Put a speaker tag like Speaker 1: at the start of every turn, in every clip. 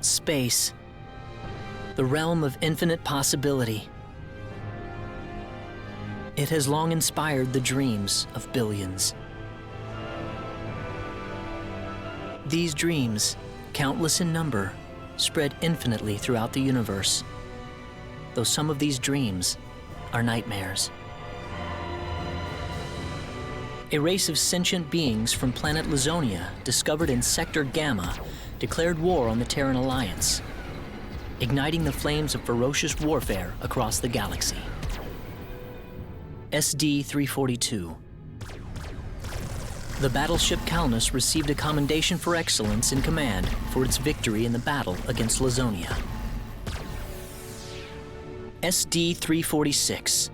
Speaker 1: Space, the realm of infinite possibility. It has long inspired the dreams of billions. These dreams, countless in number, spread infinitely throughout the universe, though some of these dreams are nightmares. A race of sentient beings from planet Lazonia, discovered in Sector Gamma, declared war on the Terran Alliance, igniting the flames of ferocious warfare across the galaxy. SD-342. The battleship Calnus received a commendation for excellence in command for its victory in the battle against Lazonia. SD-346.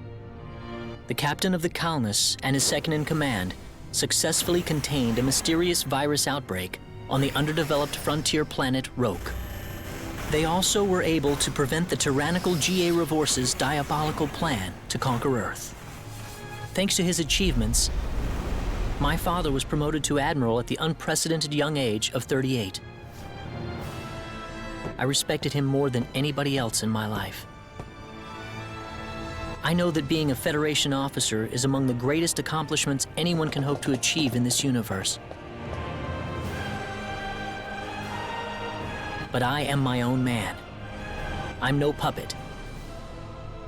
Speaker 1: The captain of the Calnus and his second-in-command successfully contained a mysterious virus outbreak on the underdeveloped frontier planet Roke. They also were able to prevent the tyrannical G.A. Revorce's diabolical plan to conquer Earth. Thanks to his achievements, my father was promoted to admiral at the unprecedented young age of 38. I respected him more than anybody else in my life. I know that being a Federation officer is among the greatest accomplishments anyone can hope to achieve in this universe. But I am my own man. I'm no puppet.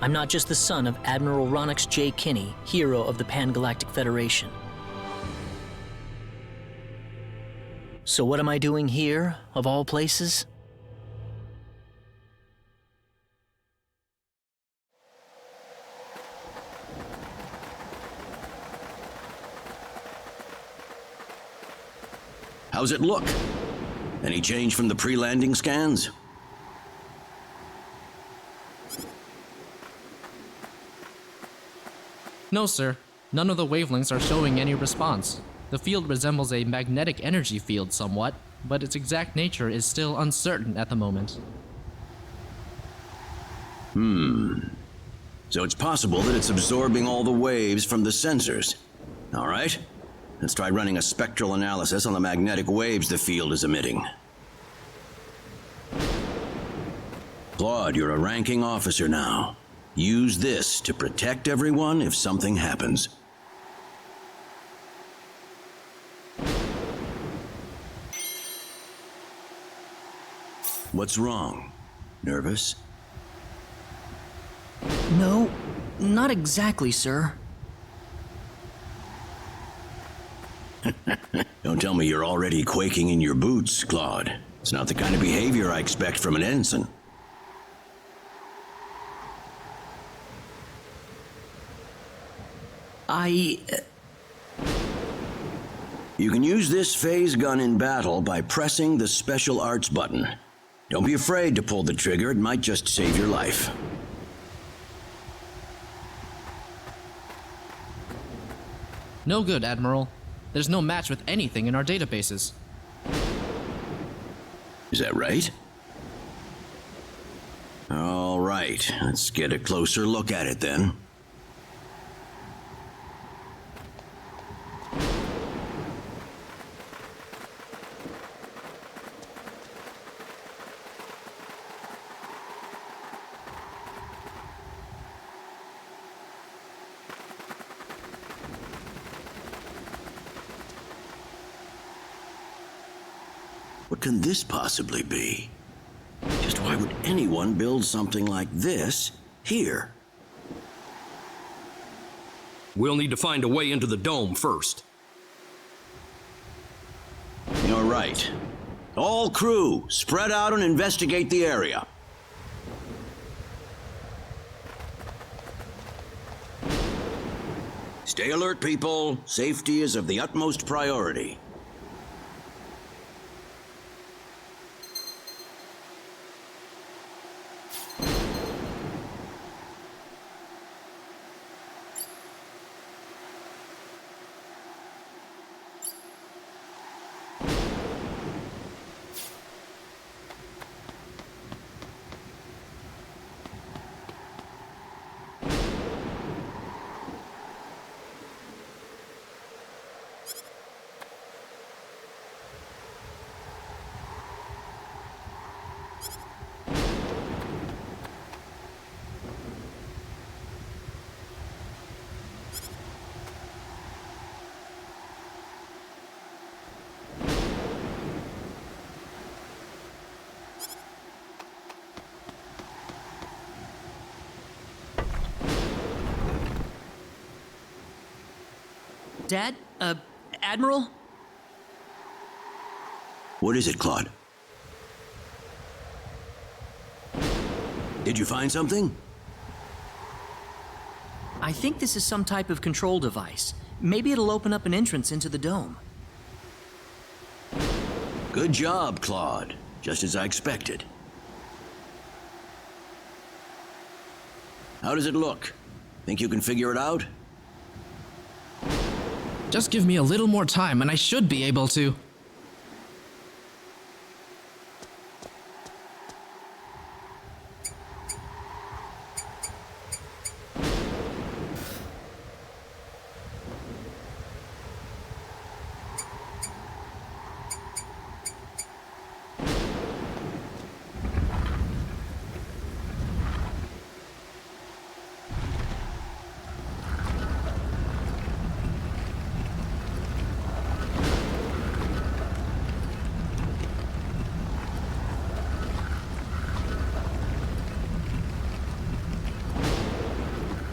Speaker 1: I'm not just the son of Admiral Ronix J. Kinney, hero of the Pan-Galactic Federation. So what am I doing here, of all places?
Speaker 2: How's it look? Any change from the pre-landing scans?
Speaker 3: No, sir. None of the wavelengths are showing any response. The field resembles a magnetic energy field somewhat, but its exact nature is still uncertain at the moment.
Speaker 2: So it's possible that it's absorbing all the waves from the sensors. All right. Let's try running a spectral analysis on the magnetic waves the field is emitting. Claude, you're a ranking officer now. Use this to protect everyone if something happens. What's wrong? Nervous?
Speaker 1: No, not exactly, sir.
Speaker 2: Don't tell me you're already quaking in your boots, Claude. It's not the kind of behavior I expect from an ensign. You can use this phase gun in battle by pressing the special arts button. Don't be afraid to pull the trigger, it might just save your life.
Speaker 3: No good, Admiral. There's no match with anything in our databases.
Speaker 2: Is that right? All right, let's get a closer look at it then. What can this possibly be? Just why would anyone build something like this here?
Speaker 4: We'll need to find a way into the dome first.
Speaker 2: You're right. All crew, spread out and investigate the area. Stay alert, people. Safety is of the utmost priority.
Speaker 1: Dad? Admiral?
Speaker 2: What is it, Claude? Did you find something?
Speaker 1: I think this is some type of control device. Maybe it'll open up an entrance into the dome.
Speaker 2: Good job, Claude. Just as I expected. How does it look? Think you can figure it out?
Speaker 3: Just give me a little more time and I should be able to.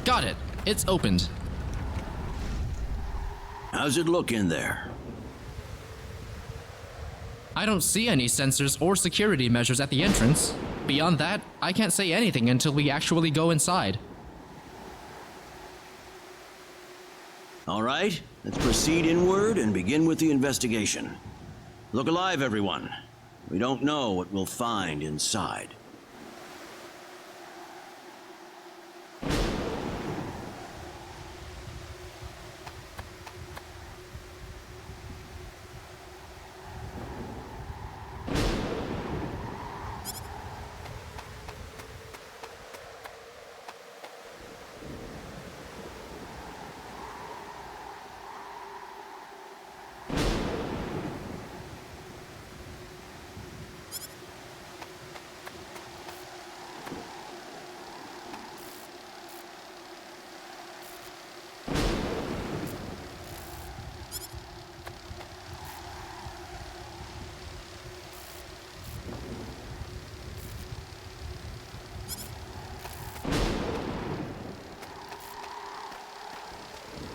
Speaker 3: Got it. It's opened.
Speaker 2: How's it look in there?
Speaker 3: I don't see any sensors or security measures at the entrance. Beyond that, I can't say anything until we actually go inside.
Speaker 2: All right, let's proceed inward and begin with the investigation. Look alive, everyone. We don't know what we'll find inside.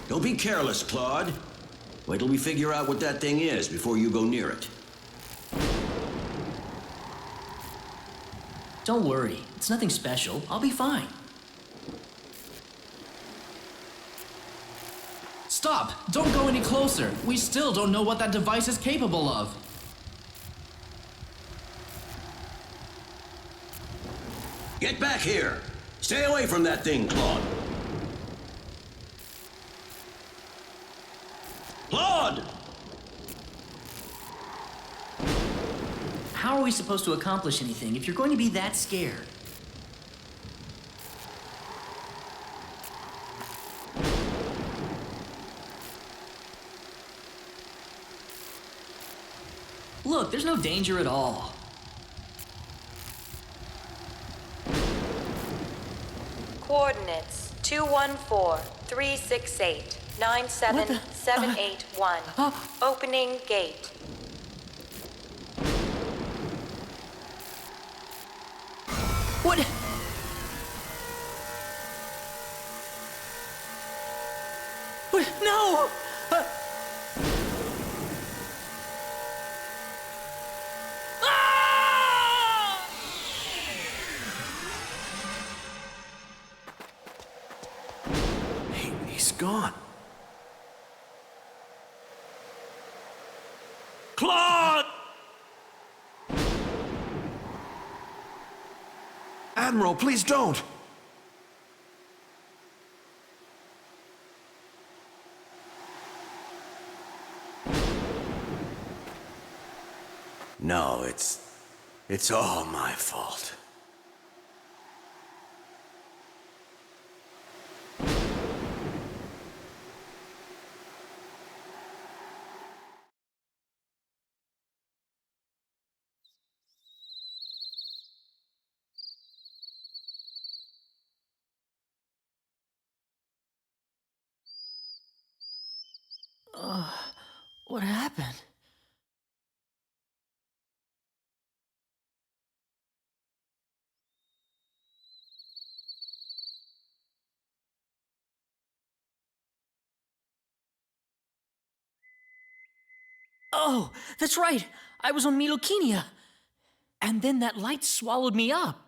Speaker 2: Don't be careless, Claude. Wait till we figure out what that thing is before you go near it.
Speaker 1: Don't worry, it's nothing special. I'll be fine.
Speaker 3: Stop! Don't go any closer! We still don't know what that device is capable of!
Speaker 2: Get back here! Stay away from that thing, Claude! Claude!
Speaker 1: How are we supposed to accomplish anything if you're going to be that scared? Look, there's no danger at all.
Speaker 5: Coordinates 214-368-97781. Opening gate.
Speaker 1: What? What? No! Ah!
Speaker 2: He's gone.
Speaker 6: Claude! Admiral, please don't!
Speaker 2: No, it's all my fault.
Speaker 1: What happened? Oh, that's right. I was on Milokenia. And then that light swallowed me up.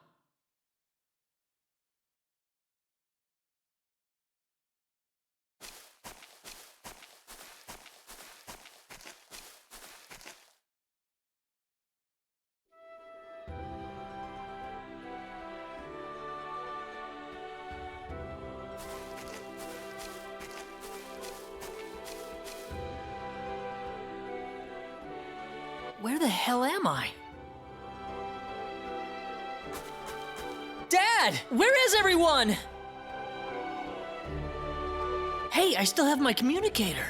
Speaker 1: Where the hell am I? Dad! Where is everyone? Hey, I still have my communicator.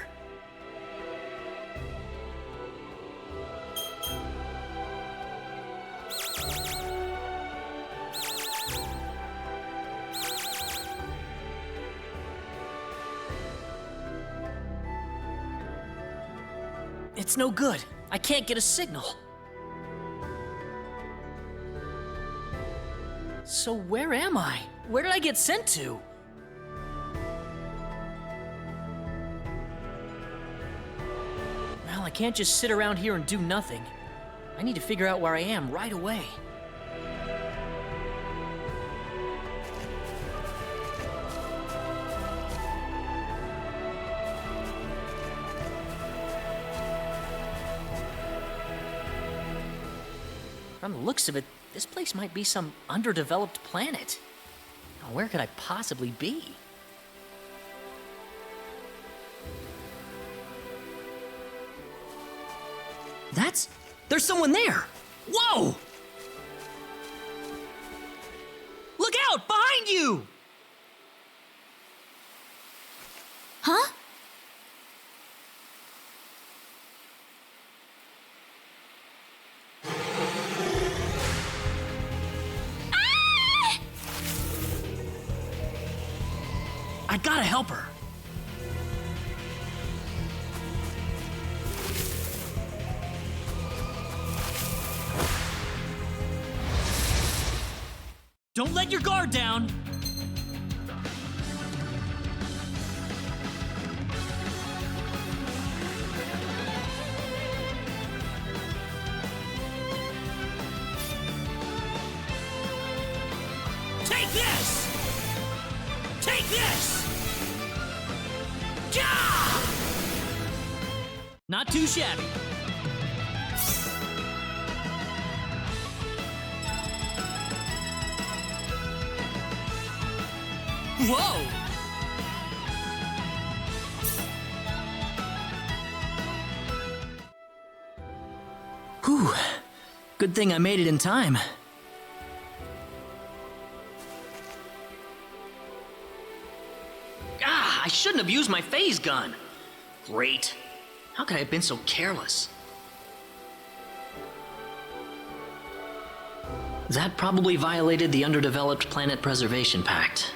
Speaker 1: It's no good. I can't get a signal. So where am I? Where did I get sent to? Well, I can't just sit around here and do nothing. I need to figure out where I am right away. From the looks of it, this place might be some underdeveloped planet. Now, where could I possibly be? There's someone there! Whoa! Look out! Behind you!
Speaker 7: Huh?
Speaker 1: I gotta help her. Don't let your guard down. Take this! Take this! Gah! Not too shabby. Whoa! Whew. Good thing I made it in time. I shouldn't have used my phase gun. Great. How could I have been so careless? That probably violated the Underdeveloped Planet Preservation Pact.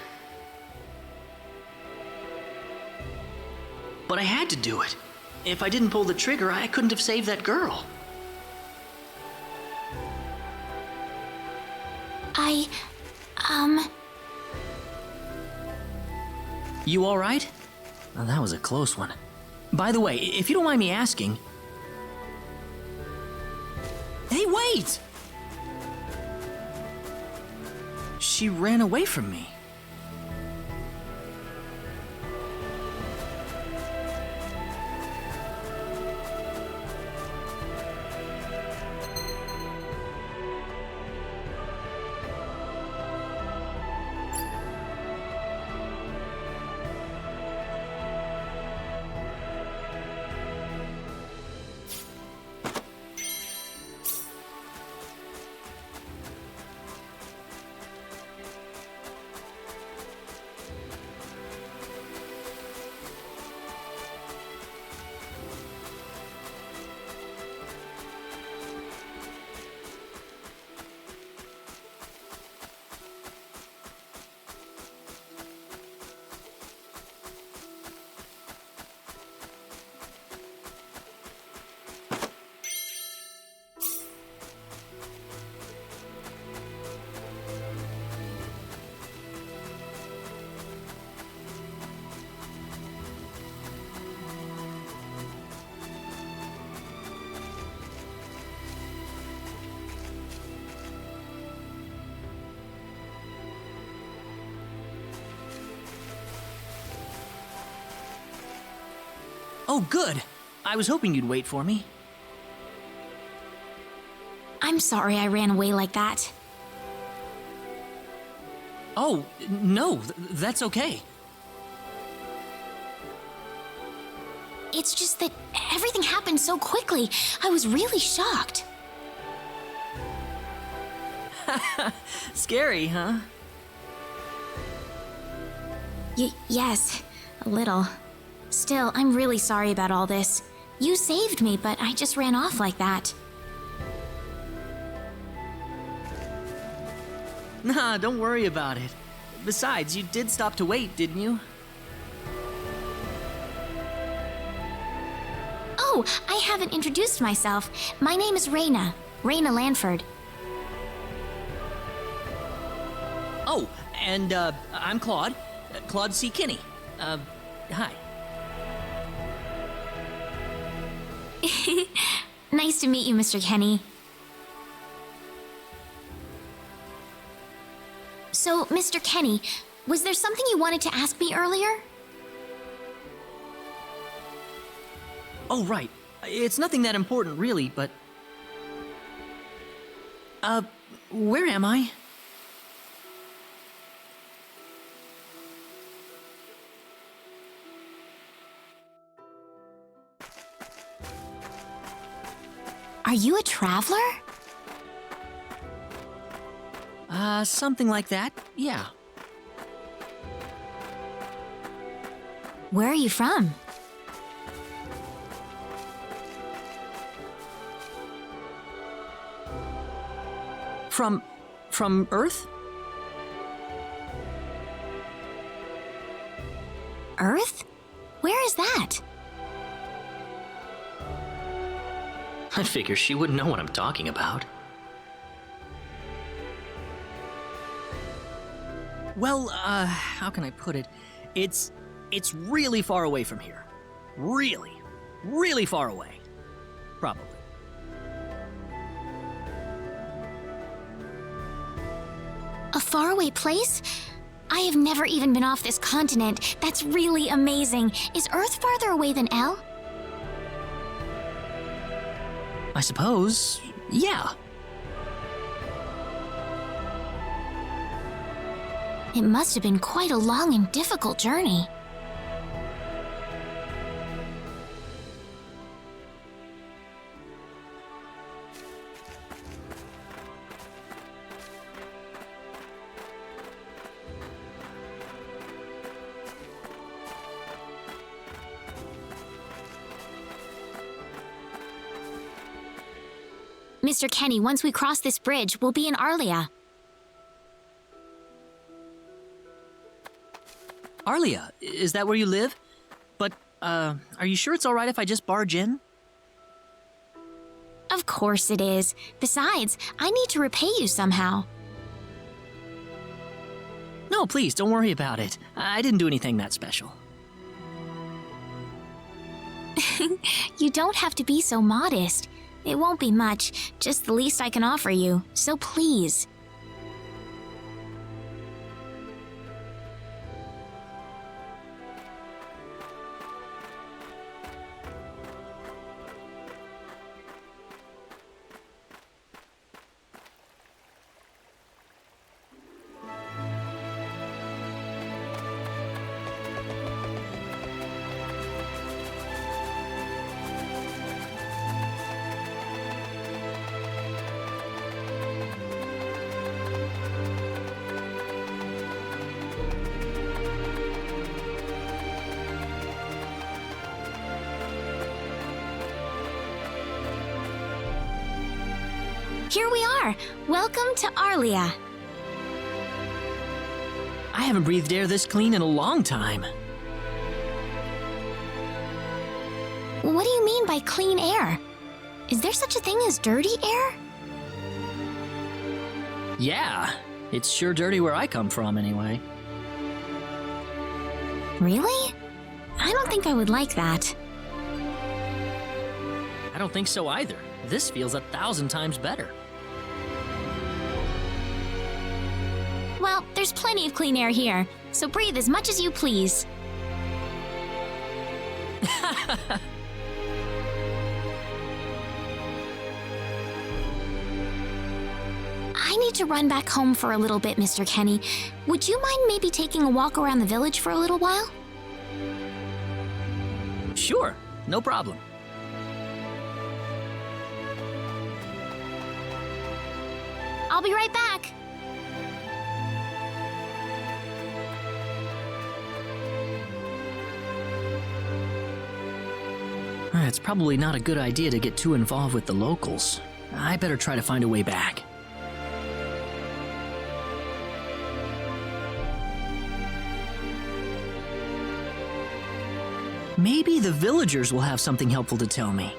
Speaker 1: But I had to do it. If I didn't pull the trigger, I couldn't have saved that girl. You all right? Oh, that was a close one. By the way, if you don't mind me asking... Hey, wait! She ran away from me. Oh, good. I was hoping you'd wait for me.
Speaker 7: I'm sorry I ran away like that.
Speaker 1: Oh, no, that's okay.
Speaker 7: It's just that everything happened so quickly. I was really shocked.
Speaker 1: Scary, huh?
Speaker 7: Yes, a little. Still, I'm really sorry about all this. You saved me, but I just ran off like that.
Speaker 1: Nah, don't worry about it. Besides, you did stop to wait, didn't you?
Speaker 7: Oh, I haven't introduced myself. My name is Reyna. Reyna Lanford.
Speaker 1: Oh, and, I'm Claude. Claude C. Kinney. Hi.
Speaker 7: Nice to meet you, Mr. Kenny. So, Mr. Kenny, was there something you wanted to ask me earlier?
Speaker 1: Oh, right. It's nothing that important, really, but... where am I?
Speaker 7: Are you a traveler?
Speaker 1: Something like that, yeah.
Speaker 7: Where are you from?
Speaker 1: From Earth?
Speaker 7: Earth? Where is that?
Speaker 1: I figure she wouldn't know what I'm talking about. Well, how can I put it? It's really far away from here. Really, really far away. Probably.
Speaker 7: A faraway place? I have never even been off this continent. That's really amazing. Is Earth farther away than L?
Speaker 1: I suppose, yeah.
Speaker 7: It must have been quite a long and difficult journey. Mr. Kenny, once we cross this bridge, we'll be in Arlia.
Speaker 1: Arlia, is that where you live? But, are you sure it's alright if I just barge in?
Speaker 7: Of course it is. Besides, I need to repay you somehow.
Speaker 1: No, please, don't worry about it. I didn't do anything that special.
Speaker 7: You don't have to be so modest. It won't be much, just the least I can offer you, so please. Here we are! Welcome to Arlia.
Speaker 1: I haven't breathed air this clean in a long time.
Speaker 7: What do you mean by clean air? Is there such a thing as dirty air?
Speaker 1: Yeah, it's sure dirty where I come from anyway.
Speaker 7: Really? I don't think I would like that.
Speaker 1: I don't think so either. This feels 1,000 times better.
Speaker 7: Well, there's plenty of clean air here, so breathe as much as you please. I need to run back home for a little bit, Mr. Kenny. Would you mind maybe taking a walk around the village for a little while?
Speaker 1: Sure, no problem.
Speaker 7: I'll be right back.
Speaker 1: It's probably not a good idea to get too involved with the locals. I better try to find a way back. Maybe the villagers will have something helpful to tell me.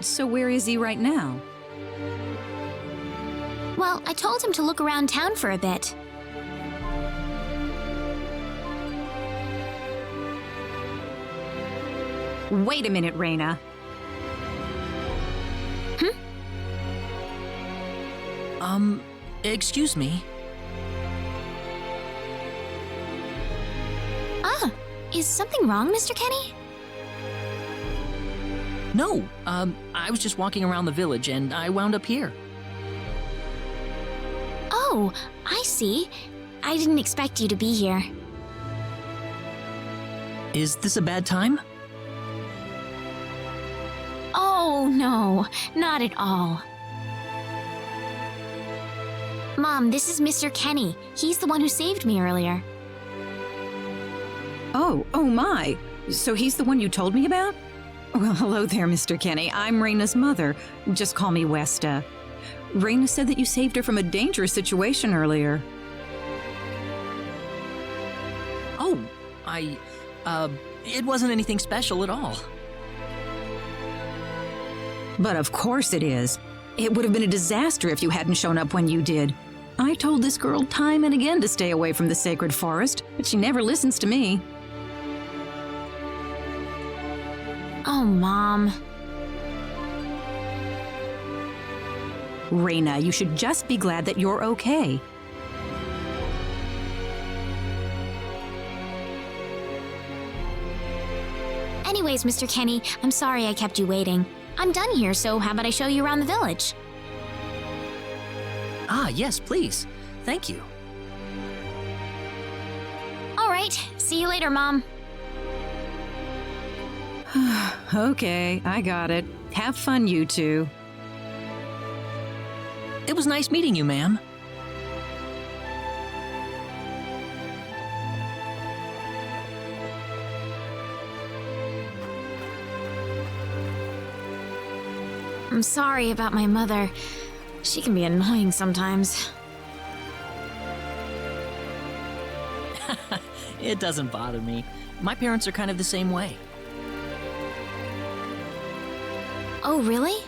Speaker 8: So where is he right now?
Speaker 7: Well, I told him to look around town for a bit.
Speaker 8: Wait a minute, Raina.
Speaker 1: Excuse me.
Speaker 7: Ah, is something wrong, Mr. Kenny?
Speaker 1: No, I was just walking around the village and I wound up here.
Speaker 7: Oh, I see. I didn't expect you to be here.
Speaker 1: Is this a bad time?
Speaker 7: Oh, no, not at all. Mom, this is Mr. Kenny. He's the one who saved me earlier.
Speaker 8: Oh my. So he's the one you told me about? Well, hello there, Mr. Kenny. I'm Raina's mother. Just call me Westa. Raina said that you saved her from a dangerous situation earlier.
Speaker 1: Oh, it wasn't anything special at all.
Speaker 8: But of course it is. It would have been a disaster if you hadn't shown up when you did. I told this girl time and again to stay away from the sacred forest, but she never listens to me.
Speaker 7: Oh, Mom.
Speaker 8: Raina, you should just be glad that you're okay.
Speaker 7: Anyways, Mr. Kenny, I'm sorry I kept you waiting. I'm done here, so how about I show you around the village?
Speaker 1: Ah, yes, please. Thank you.
Speaker 7: All right, see you later, Mom.
Speaker 8: Okay, I got it. Have fun, you two.
Speaker 1: It was nice meeting you, ma'am.
Speaker 7: I'm sorry about my mother. She can be annoying sometimes.
Speaker 1: It doesn't bother me. My parents are kind of the same way.
Speaker 7: Oh, really?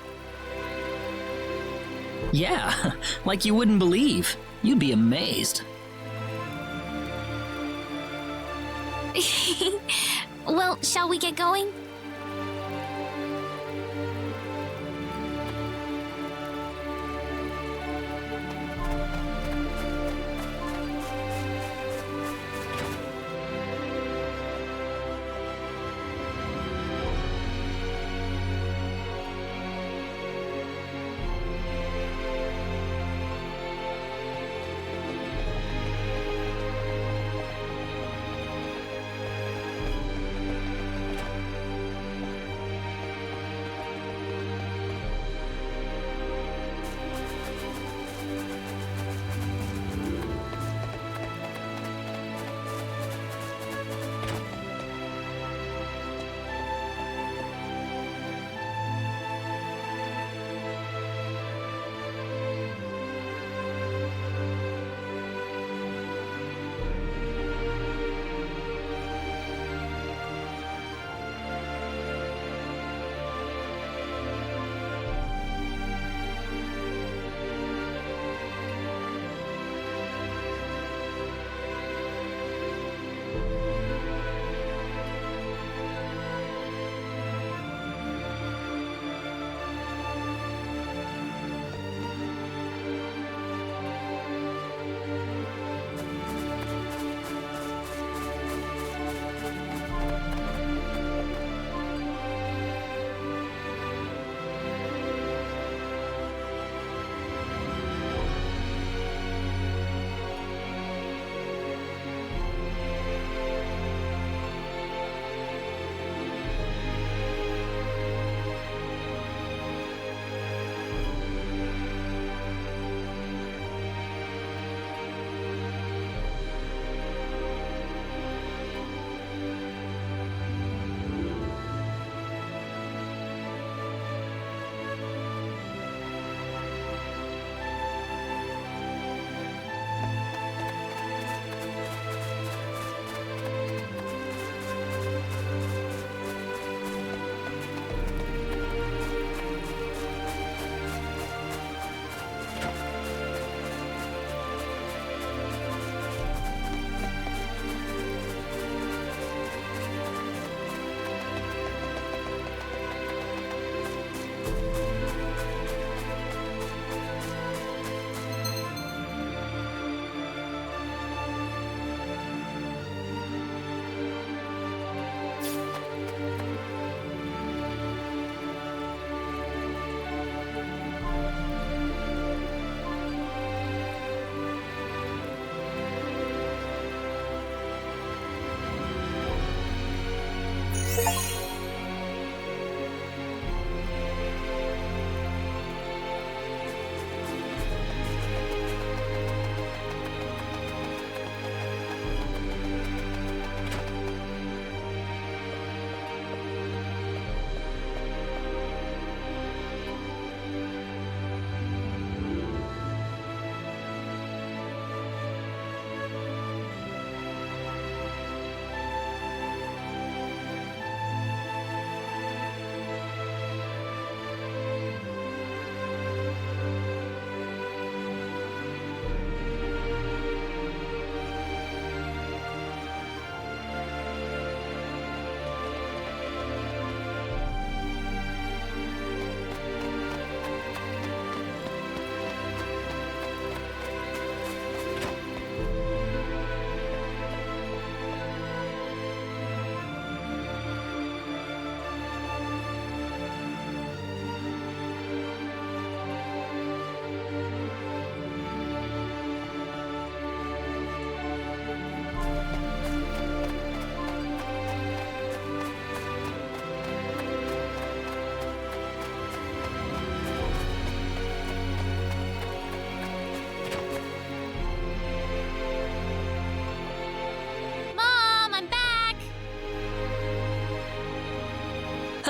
Speaker 1: Yeah, like you wouldn't believe. You'd be amazed.
Speaker 7: Well, shall we get going?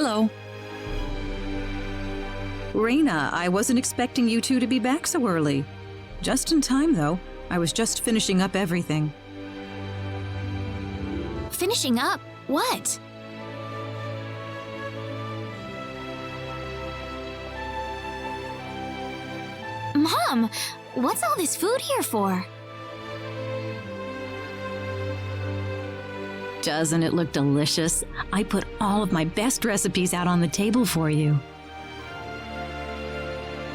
Speaker 8: Hello. Raina, I wasn't expecting you two to be back so early. Just in time, though. I was just finishing up everything.
Speaker 7: Finishing up? What? Mom, what's all this food here for?
Speaker 8: Doesn't it look delicious? I put all of my best recipes out on the table for you.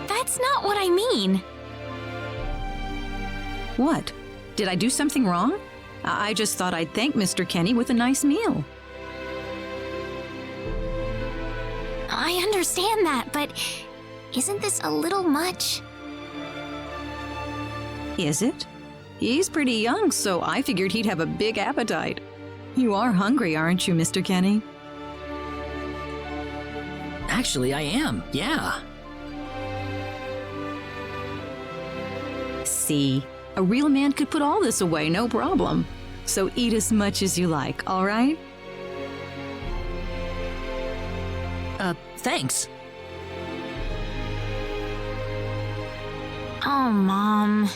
Speaker 7: That's not what I mean.
Speaker 8: What? Did I do something wrong? I just thought I'd thank Mr. Kenny with a nice meal.
Speaker 7: I understand that, but isn't this a little much?
Speaker 8: Is it? He's pretty young, so I figured he'd have a big appetite. You are hungry, aren't you, Mr. Kenny?
Speaker 1: Actually, I am, yeah.
Speaker 8: See, a real man could put all this away, no problem. So eat as much as you like, all right?
Speaker 1: Thanks.
Speaker 7: Oh, Mom.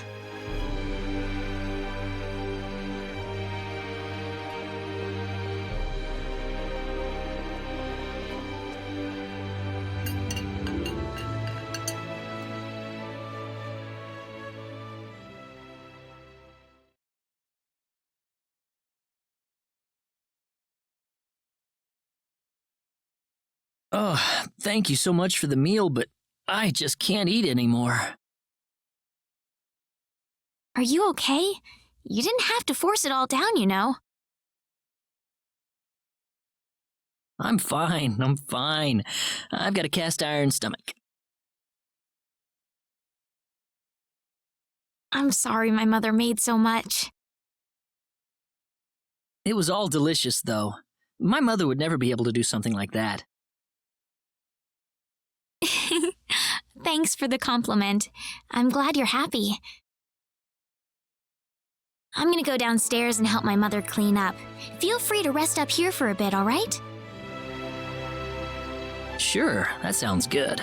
Speaker 1: Oh, thank you so much for the meal, but I just can't eat anymore.
Speaker 7: Are you okay? You didn't have to force it all down, you know.
Speaker 1: I'm fine. I've got a cast iron stomach.
Speaker 7: I'm sorry my mother made so much.
Speaker 1: It was all delicious, though. My mother would never be able to do something like that.
Speaker 7: Thanks for the compliment. I'm glad you're happy. I'm gonna go downstairs and help my mother clean up. Feel free to rest up here for a bit, all right?
Speaker 1: Sure, that sounds good.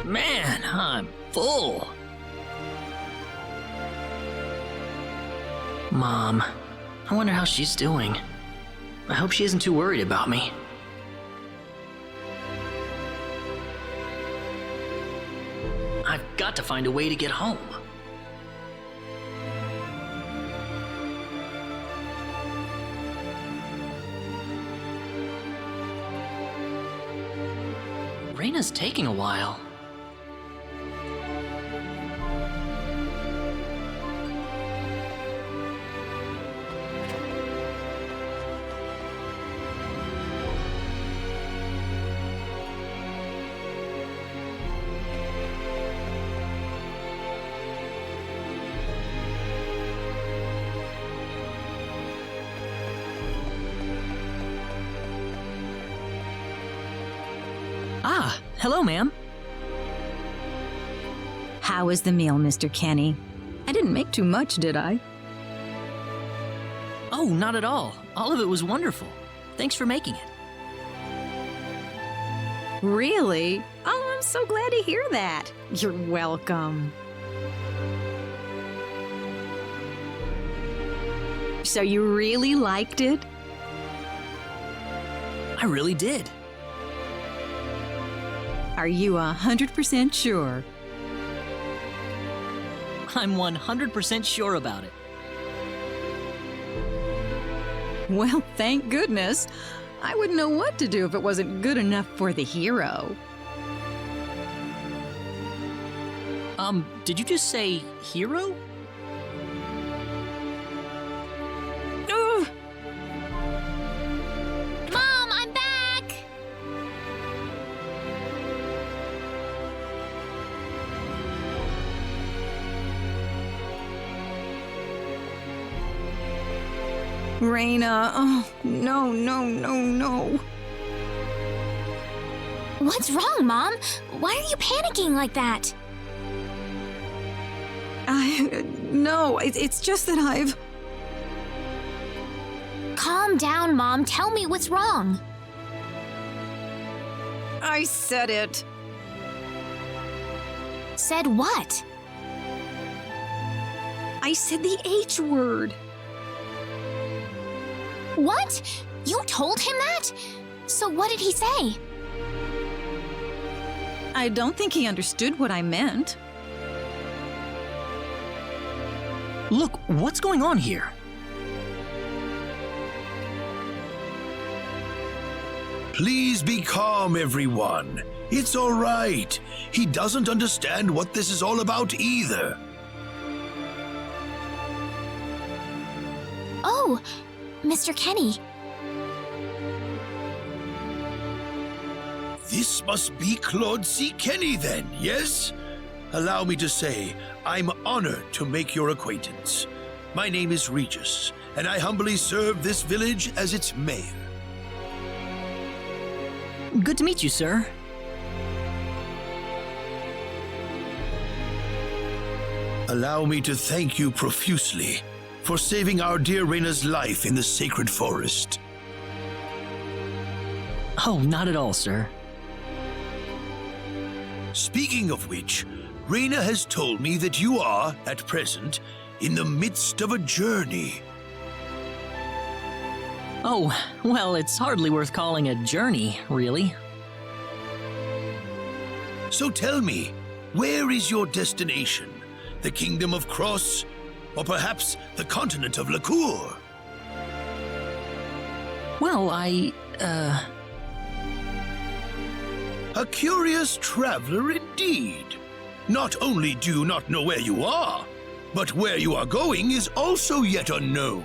Speaker 1: Man, I'm full. Mom, I wonder how she's doing. I hope she isn't too worried about me. I've got to find a way to get home. Raina's taking a while. Ah, hello, ma'am.
Speaker 8: How was the meal, Mr. Kenny? I didn't make too much, did I?
Speaker 1: Oh, not at all. All of it was wonderful. Thanks for making it.
Speaker 8: Really? Oh, I'm so glad to hear that. You're welcome. So you really liked it?
Speaker 1: I really did.
Speaker 8: Are you 100% sure?
Speaker 1: I'm 100% sure about it.
Speaker 8: Well, thank goodness. I wouldn't know what to do if it wasn't good enough for the hero.
Speaker 1: Did you just say hero?
Speaker 7: Mom, I'm back!
Speaker 8: Raina, oh, no.
Speaker 7: What's wrong, Mom? Why are you panicking like that?
Speaker 8: No, it's just that I've...
Speaker 7: Calm down, Mom. Tell me what's wrong.
Speaker 8: I said it.
Speaker 7: Said what?
Speaker 8: I said the H word.
Speaker 7: What? You told him that? So what did he say?
Speaker 8: I don't think he understood what I meant.
Speaker 1: Look, what's going on here?
Speaker 6: Please be calm, everyone. It's all right. He doesn't understand what this is all about either.
Speaker 7: Oh, Mr. Kenny.
Speaker 6: This must be Claude C. Kenny then, yes? Allow me to say, I'm honored to make your acquaintance. My name is Regis, and I humbly serve this village as its mayor.
Speaker 1: Good to meet you, sir.
Speaker 6: Allow me to thank you profusely for saving our dear Reina's life in the sacred forest.
Speaker 1: Oh, not at all, sir.
Speaker 6: Speaking of which, Reina has told me that you are, at present, in the midst of a journey.
Speaker 1: Oh, well, it's hardly worth calling a journey, really.
Speaker 6: So tell me, where is your destination? The Kingdom of Cross? Or perhaps the continent of Lacour?
Speaker 1: Well,
Speaker 6: A curious traveler indeed. Not only do you not know where you are, but where you are going is also yet unknown.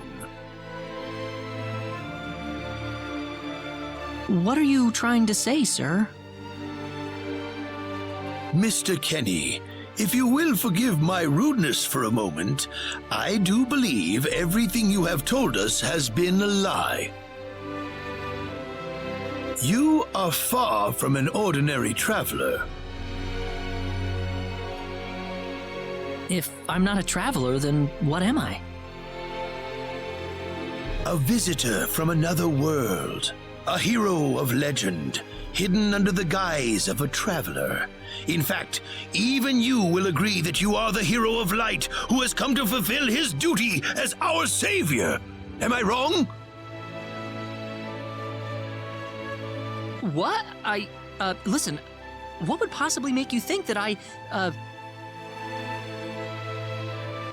Speaker 1: What are you trying to say, sir?
Speaker 6: Mr. Kenny, if you will forgive my rudeness for a moment, I do believe everything you have told us has been a lie. You are far from an ordinary traveler.
Speaker 1: If I'm not a traveler, then what am I?
Speaker 6: A visitor from another world. A hero of legend, hidden under the guise of a traveler. In fact, even you will agree that you are the hero of light who has come to fulfill his duty as our savior. Am I wrong?
Speaker 1: What? Listen, what would possibly make you think that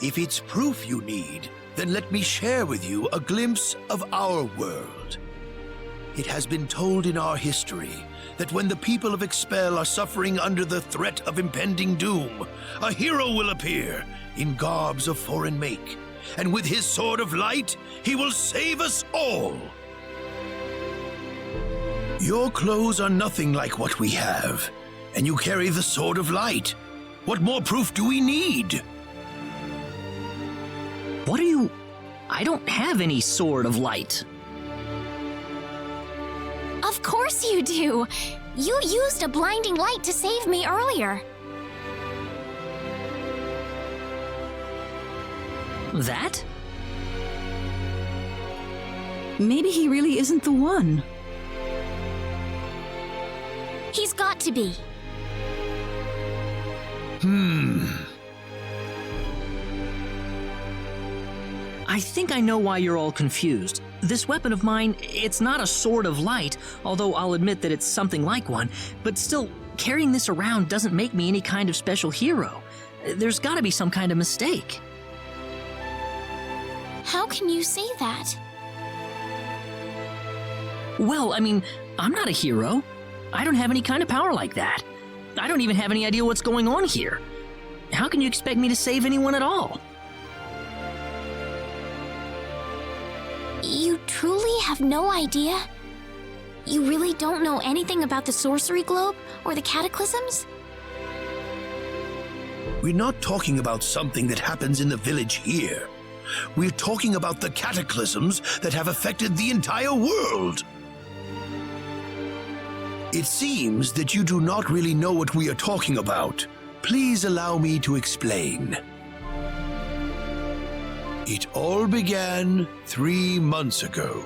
Speaker 6: If it's proof you need, then let me share with you a glimpse of our world. It has been told in our history that when the people of Expel are suffering under the threat of impending doom, a hero will appear in garbs of foreign make, and with his sword of light, he will save us all. Your clothes are nothing like what we have, and you carry the sword of light. What more proof do we need?
Speaker 1: What are you... I don't have any sword of light.
Speaker 7: Of course you do. You used a blinding light to save me earlier.
Speaker 1: That?
Speaker 8: Maybe he really isn't the one.
Speaker 7: He's got to be.
Speaker 1: I think I know why you're all confused. This weapon of mine, it's not a sword of light, although I'll admit that it's something like one, but still, carrying this around doesn't make me any kind of special hero. There's gotta be some kind of mistake.
Speaker 7: How can you say that?
Speaker 1: Well, I mean, I'm not a hero. I don't have any kind of power like that. I don't even have any idea what's going on here. How can you expect me to save anyone at all?
Speaker 7: You truly have no idea? You really don't know anything about the sorcery globe or the cataclysms?
Speaker 6: We're not talking about something that happens in the village here. We're talking about the cataclysms that have affected the entire world. It seems that you do not really know what we are talking about. Please allow me to explain. It all began 3 months ago.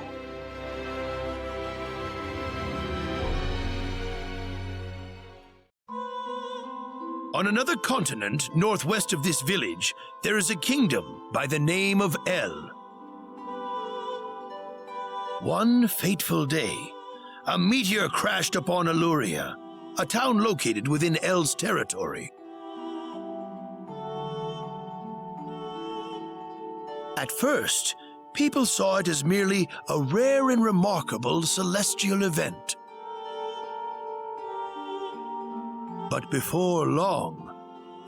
Speaker 6: On another continent, northwest of this village, there is a kingdom by the name of El. One fateful day, a meteor crashed upon Aluria, a town located within El's territory. At first, people saw it as merely a rare and remarkable celestial event. But before long,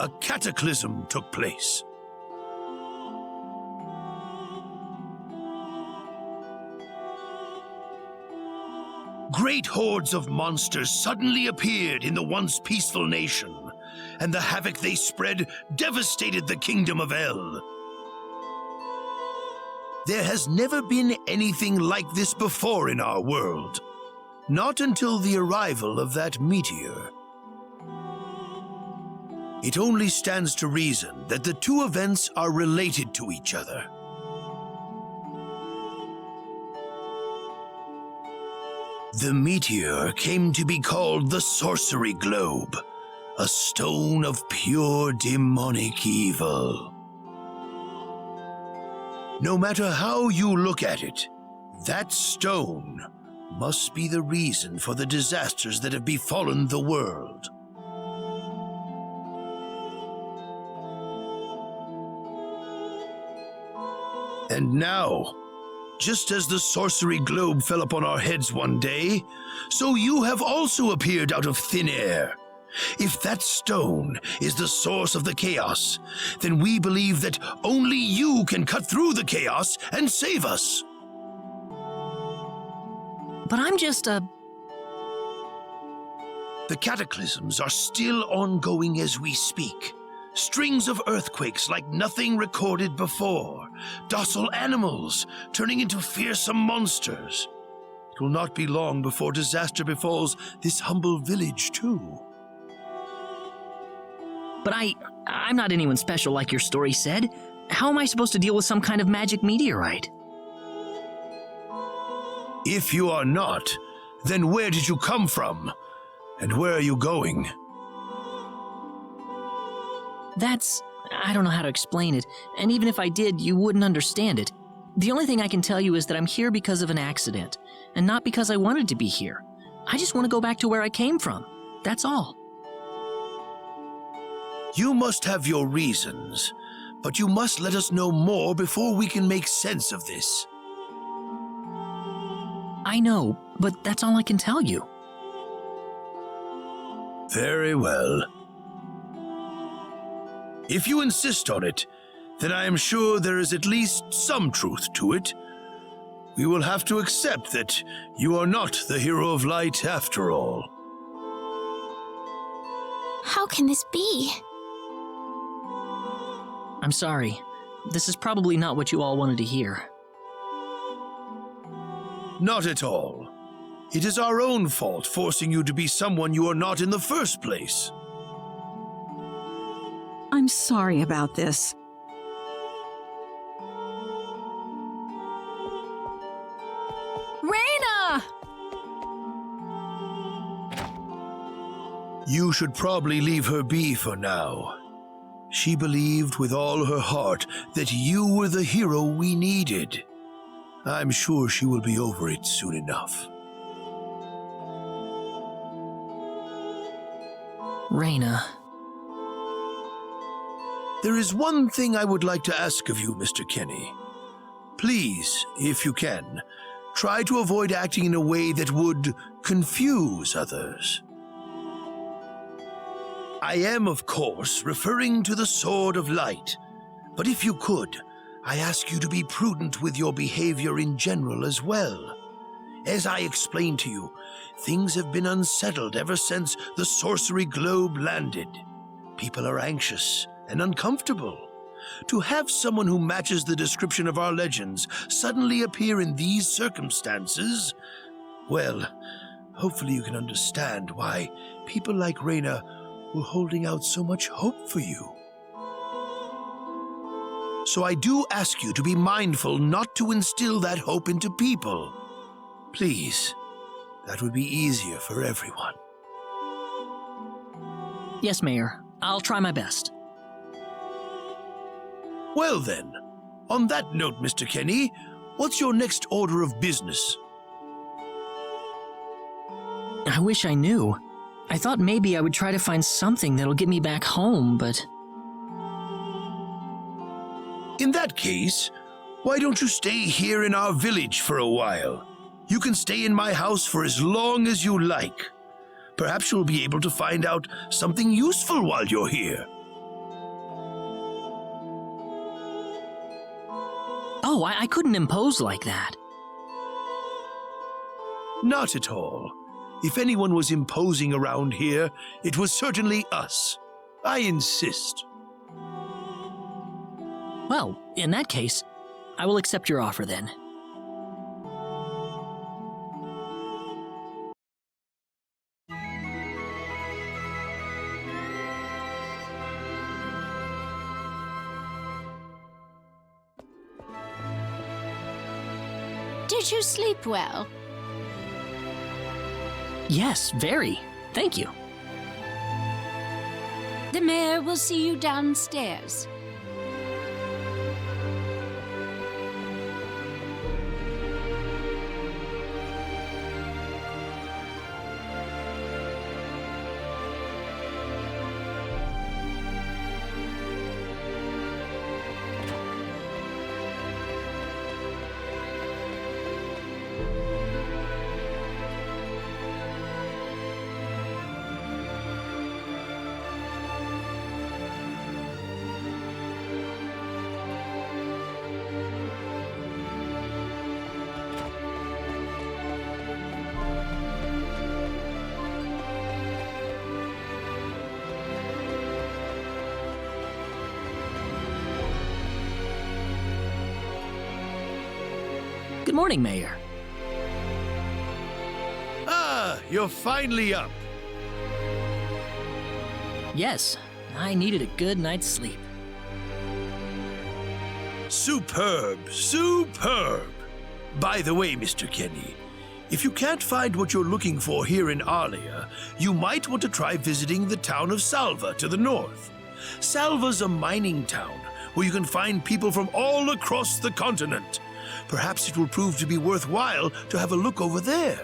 Speaker 6: a cataclysm took place. Great hordes of monsters suddenly appeared in the once peaceful nation, and the havoc they spread devastated the kingdom of El. There has never been anything like this before in our world, not until the arrival of that meteor. It only stands to reason that the two events are related to each other. The meteor came to be called the Sorcery Globe, a stone of pure demonic evil. No matter how you look at it, that stone must be the reason for the disasters that have befallen the world. And now, just as the sorcery globe fell upon our heads one day, so you have also appeared out of thin air. If that stone is the source of the chaos, then we believe that only you can cut through the chaos and save us.
Speaker 1: But I'm just a...
Speaker 6: The cataclysms are still ongoing as we speak. Strings of earthquakes like nothing recorded before. Docile animals turning into fearsome monsters. It will not be long before disaster befalls this humble village, too.
Speaker 1: But I'm not anyone special like your story said. How am I supposed to deal with some kind of magic meteorite?
Speaker 6: If you are not, then where did you come from? And where are you going?
Speaker 1: I don't know how to explain it, and even if I did, you wouldn't understand it. The only thing I can tell you is that I'm here because of an accident, and not because I wanted to be here. I just want to go back to where I came from. That's all.
Speaker 6: You must have your reasons, but you must let us know more before we can make sense of this.
Speaker 1: I know, but that's all I can tell you.
Speaker 6: Very well. If you insist on it, then I am sure there is at least some truth to it. We will have to accept that you are not the hero of light after all.
Speaker 7: How can this be?
Speaker 1: I'm sorry. This is probably not what you all wanted to hear.
Speaker 6: Not at all. It is our own fault forcing you to be someone you are not in the first place.
Speaker 8: I'm sorry about this.
Speaker 9: Reina!
Speaker 6: You should probably leave her be for now. She believed with all her heart that you were the hero we needed. I'm sure she will be over it soon enough.
Speaker 1: Reina.
Speaker 6: There is one thing I would like to ask of you, Mr. Kenny. Please, if you can, try to avoid acting in a way that would confuse others. I am, of course, referring to the Sword of Light, but if you could, I ask you to be prudent with your behavior in general as well. As I explained to you, things have been unsettled ever since the Sorcery Globe landed. People are anxious and uncomfortable. To have someone who matches the description of our legends suddenly appear in these circumstances, well, hopefully you can understand why people like Reina were holding out so much hope for you. So I do ask you to be mindful not to instill that hope into people. Please, that would be easier for everyone.
Speaker 1: Yes, Mayor. I'll try my best.
Speaker 6: Well then, on that note, Mr. Kenny, what's your next order of business?
Speaker 1: I wish I knew. I thought maybe I would try to find something that'll get me back home, but...
Speaker 6: In that case, why don't you stay here in our village for a while? You can stay in my house for as long as you like. Perhaps you'll be able to find out something useful while you're here.
Speaker 1: Oh, I couldn't impose like that.
Speaker 6: Not at all. If anyone was imposing around here, it was certainly us. I insist.
Speaker 1: Well, in that case, I will accept your offer then.
Speaker 9: Did you sleep well?
Speaker 1: Yes, very. Thank you.
Speaker 9: The mayor will see you downstairs.
Speaker 1: Good morning, Mayor.
Speaker 6: Ah, you're finally up.
Speaker 1: Yes, I needed a good night's sleep.
Speaker 6: Superb, superb. By the way, Mr. Kenny, if you can't find what you're looking for here in Arlia, you might want to try visiting the town of Salva to the north. Salva's a mining town where you can find people from all across the continent. Perhaps it will prove to be worthwhile to have a look over there.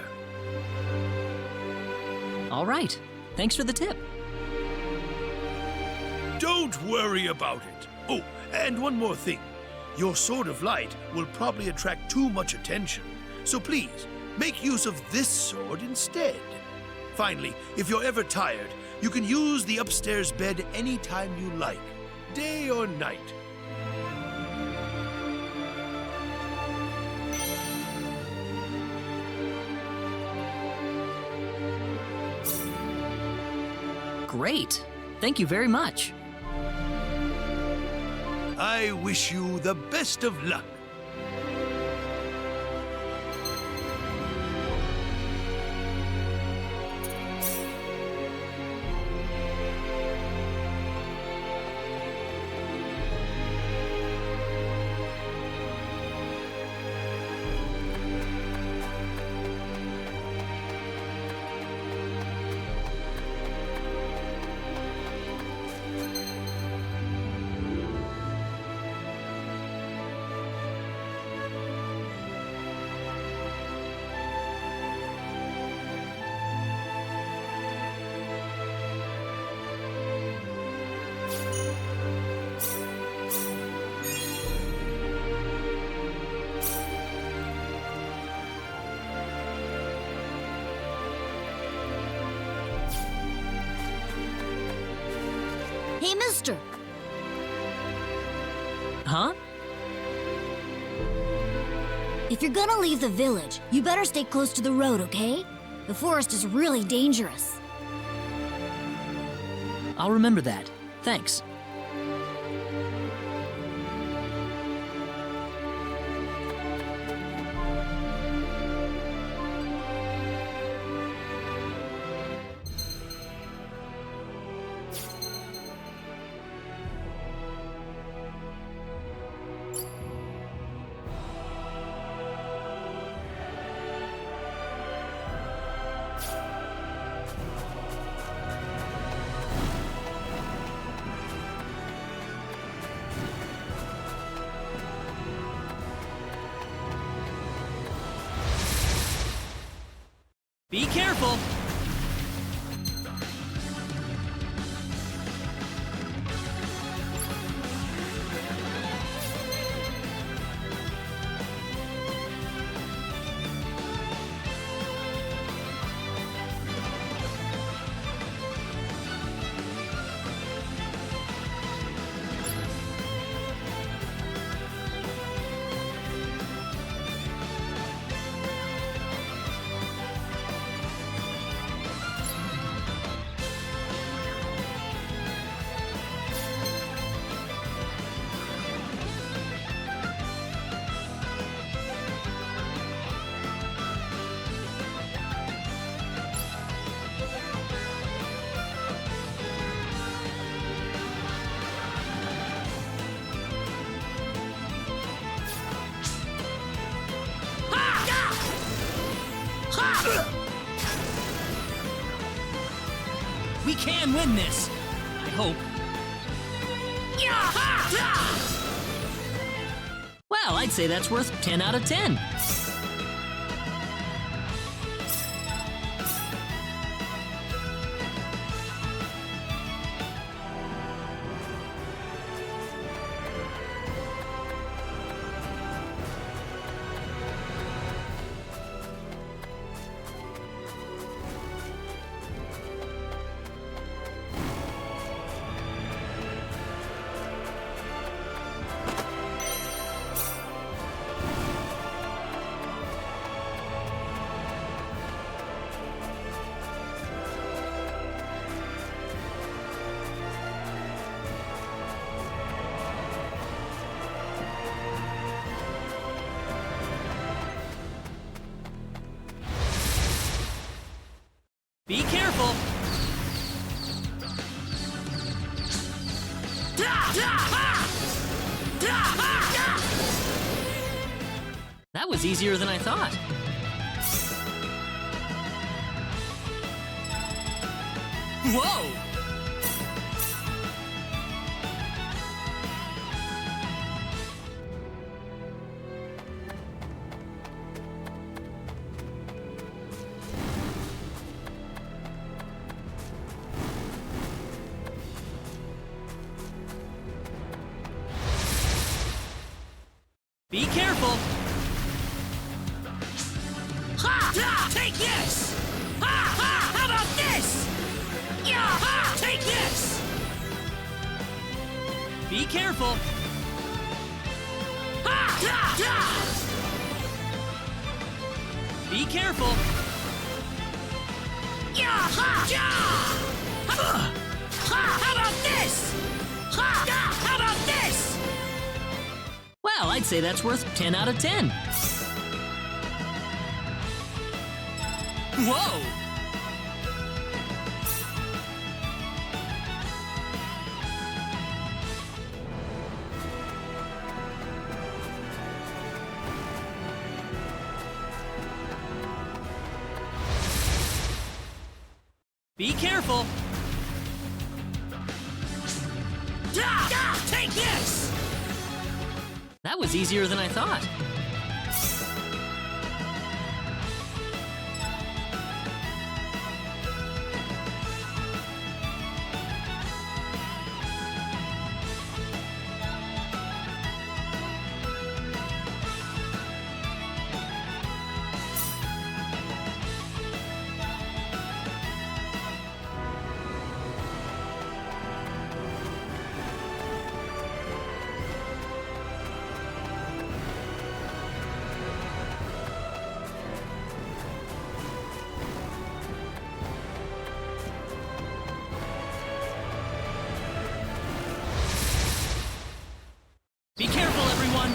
Speaker 1: All right. Thanks for the tip.
Speaker 6: Don't worry about it. Oh, and one more thing. Your sword of light will probably attract too much attention, so please, make use of this sword instead. Finally, if you're ever tired, you can use the upstairs bed anytime you like, day or night.
Speaker 1: Great. Thank you very much.
Speaker 6: I wish you the best of luck.
Speaker 9: Hey, mister.
Speaker 1: Huh?
Speaker 9: If you're gonna leave the village, you better stay close to the road, okay? The forest is really dangerous.
Speaker 1: I'll remember that. Thanks. We can win this. I hope. Well, I'd say that's worth 10 out of 10. Be careful! That was easier than I thought. Whoa! Be careful! Take this! How about this? Take this! Be careful! Be careful! How about this? How about this? Well, I'd say that's worth 10 out of 10. Whoa! Be careful! Take this! That was easier than I thought. Be careful, everyone!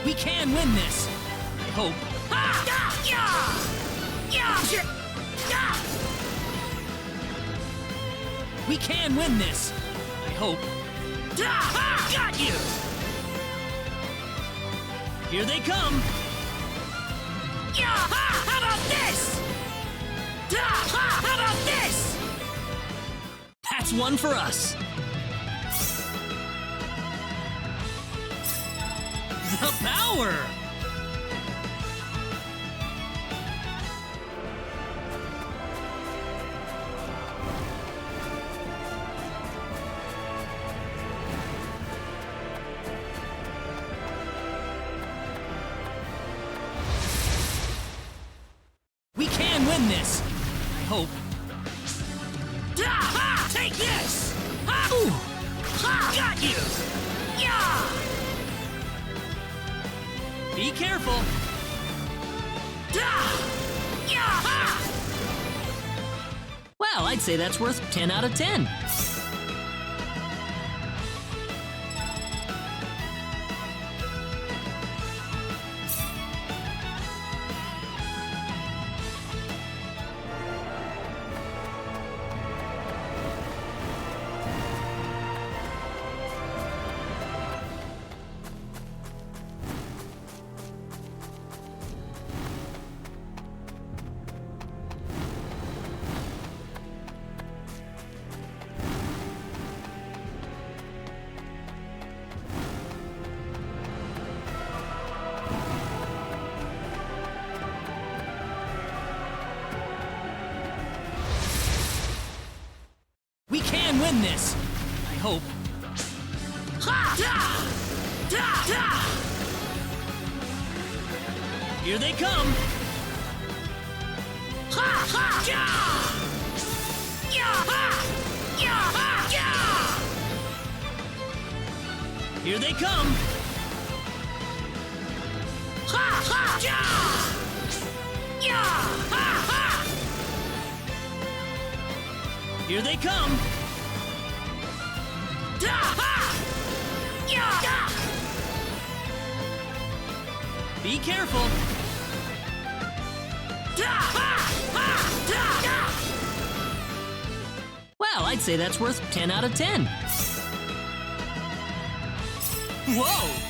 Speaker 1: We can win this! I hope. We can win this! I hope. Got you! Here they come! How about this? How about this? That's one for us! The power! We can win this! I hope. Take this! Ooh. Got you! Be careful! Well, I'd say that's worth 10 out of 10. win this! I hope. Here they come! Here they come! Here they come! Be careful! Well, I'd say that's worth 10 out of 10. Whoa!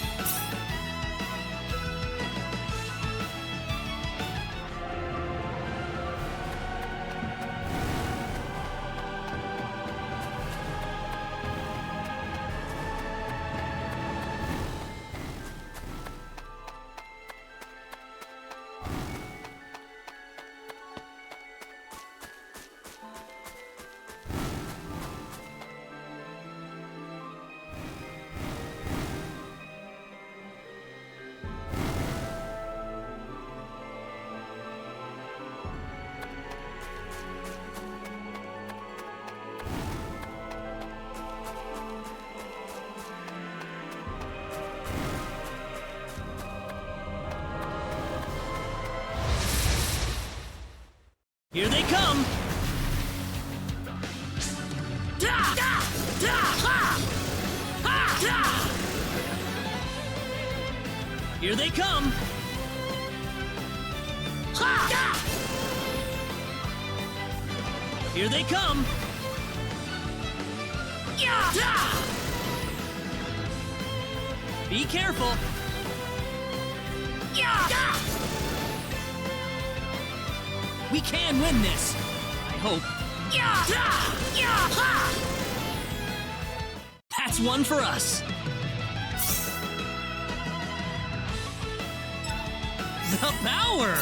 Speaker 1: Here they come! Here they come! Here they come! Be careful! We can win this! I hope. That's one for us! The power!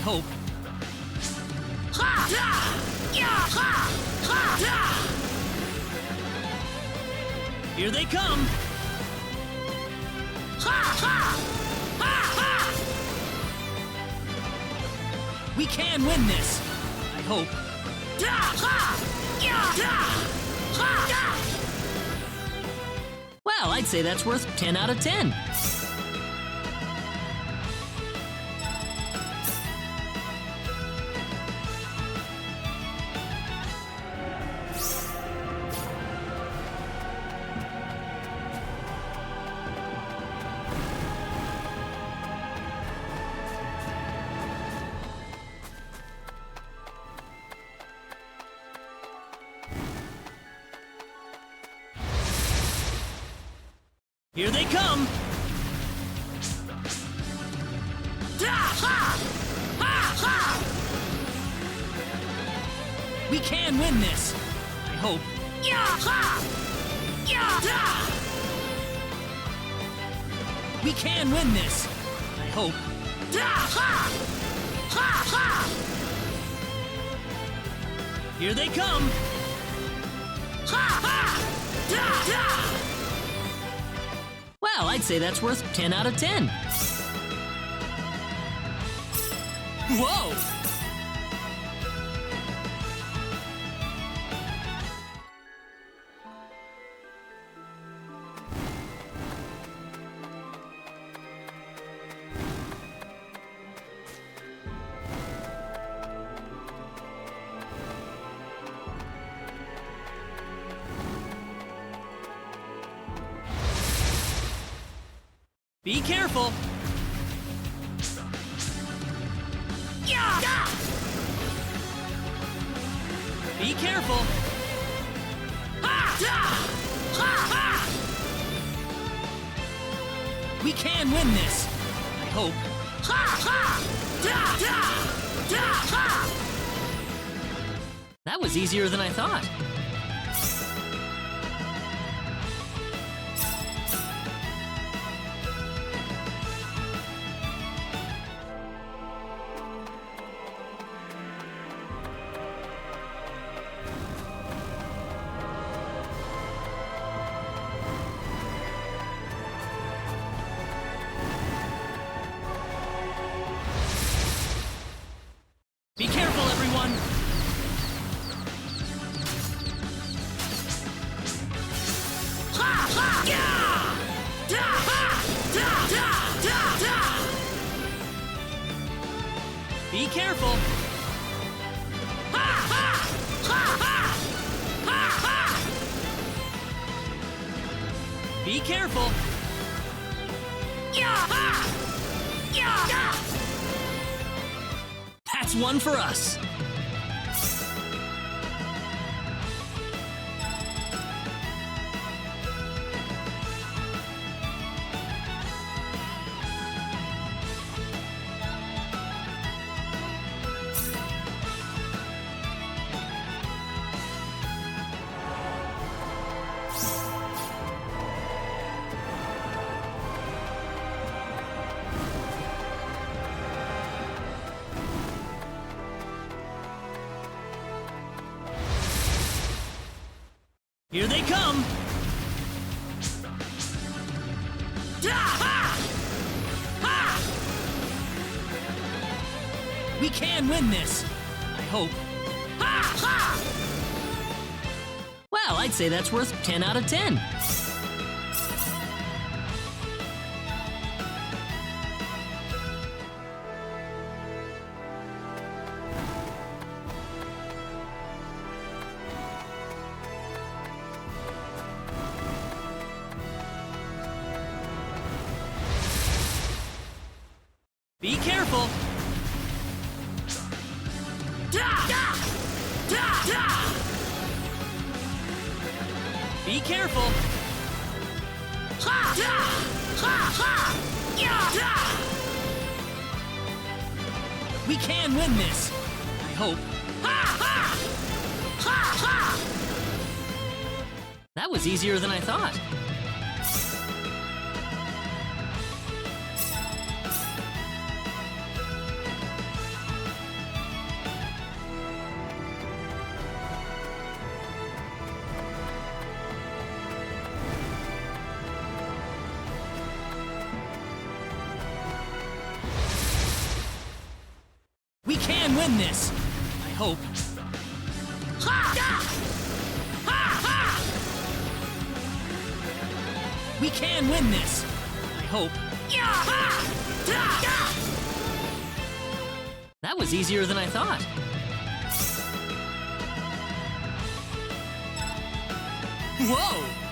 Speaker 1: hope. Here they come! We can win this! I hope. Well, I'd say that's worth 10 out of 10. Here they come! We can win this! I hope. We can win this! I hope. Here they come! Well, I'd say that's worth 10 out of 10. Whoa! Be careful! Be careful! We can win this! I hope. That was easier than I thought. Be careful, everyone! Be careful! Be careful! That's one for us! Here they come! We can win this! I hope. Well, I'd say that's worth 10 out of 10. Be careful! Be careful! We can win this! I hope. That was easier than I thought. win this! I hope. Ha! Ha! Ha! We can win this! I hope. That was easier than I thought. Whoa!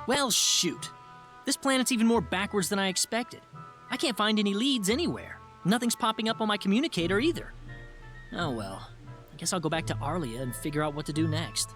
Speaker 1: Well, shoot. This planet's even more backwards than I expected. I can't find any leads anywhere. Nothing's popping up on my communicator either. Oh well. I guess I'll go back to Arlia and figure out what to do next.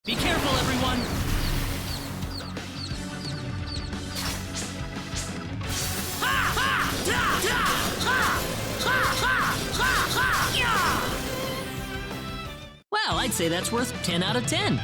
Speaker 1: Be careful, everyone! Well, I'd say that's worth 10 out of 10.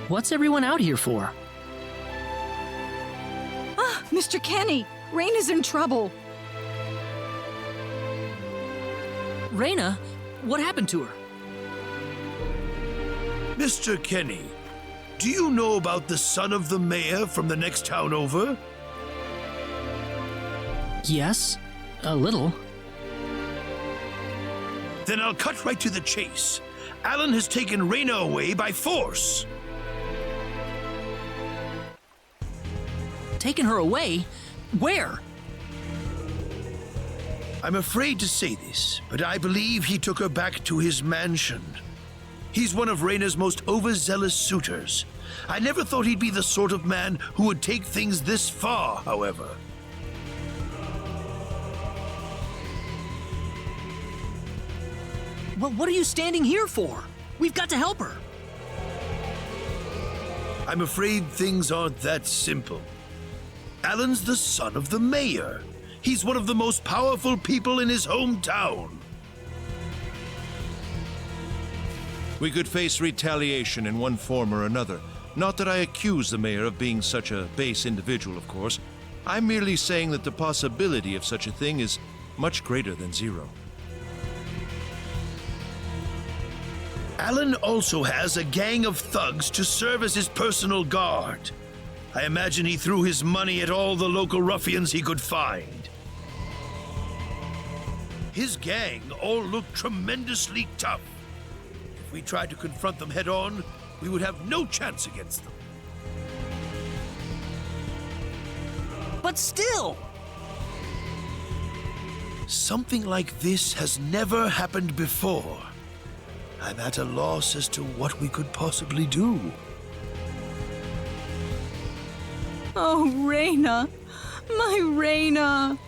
Speaker 1: What's everyone out here for?
Speaker 8: Mr. Kenny, Raina's in trouble.
Speaker 1: Raina? What happened to her?
Speaker 6: Mr. Kenny, do you know about the son of the mayor from the next town over?
Speaker 1: Yes, a little.
Speaker 6: Then I'll cut right to the chase. Alan has taken Raina away by force.
Speaker 1: Taken her away? Where?
Speaker 6: I'm afraid to say this, but I believe he took her back to his mansion. He's one of Raina's most overzealous suitors. I never thought he'd be the sort of man who would take things this far, however.
Speaker 1: Well, what are you standing here for? We've got to help her.
Speaker 6: I'm afraid things aren't that simple. Alan's the son of the mayor. He's one of the most powerful people in his hometown.
Speaker 10: We could face retaliation in one form or another. Not that I accuse the mayor of being such a base individual, of course. I'm merely saying that the possibility of such a thing is much greater than zero.
Speaker 6: Alan also has a gang of thugs to serve as his personal guard. I imagine he threw his money at all the local ruffians he could find. His gang all look tremendously tough. If we tried to confront them head-on, we would have no chance against them.
Speaker 1: But still!
Speaker 6: Something like this has never happened before. I'm at a loss as to what we could possibly do.
Speaker 8: Oh, Raina. My Raina.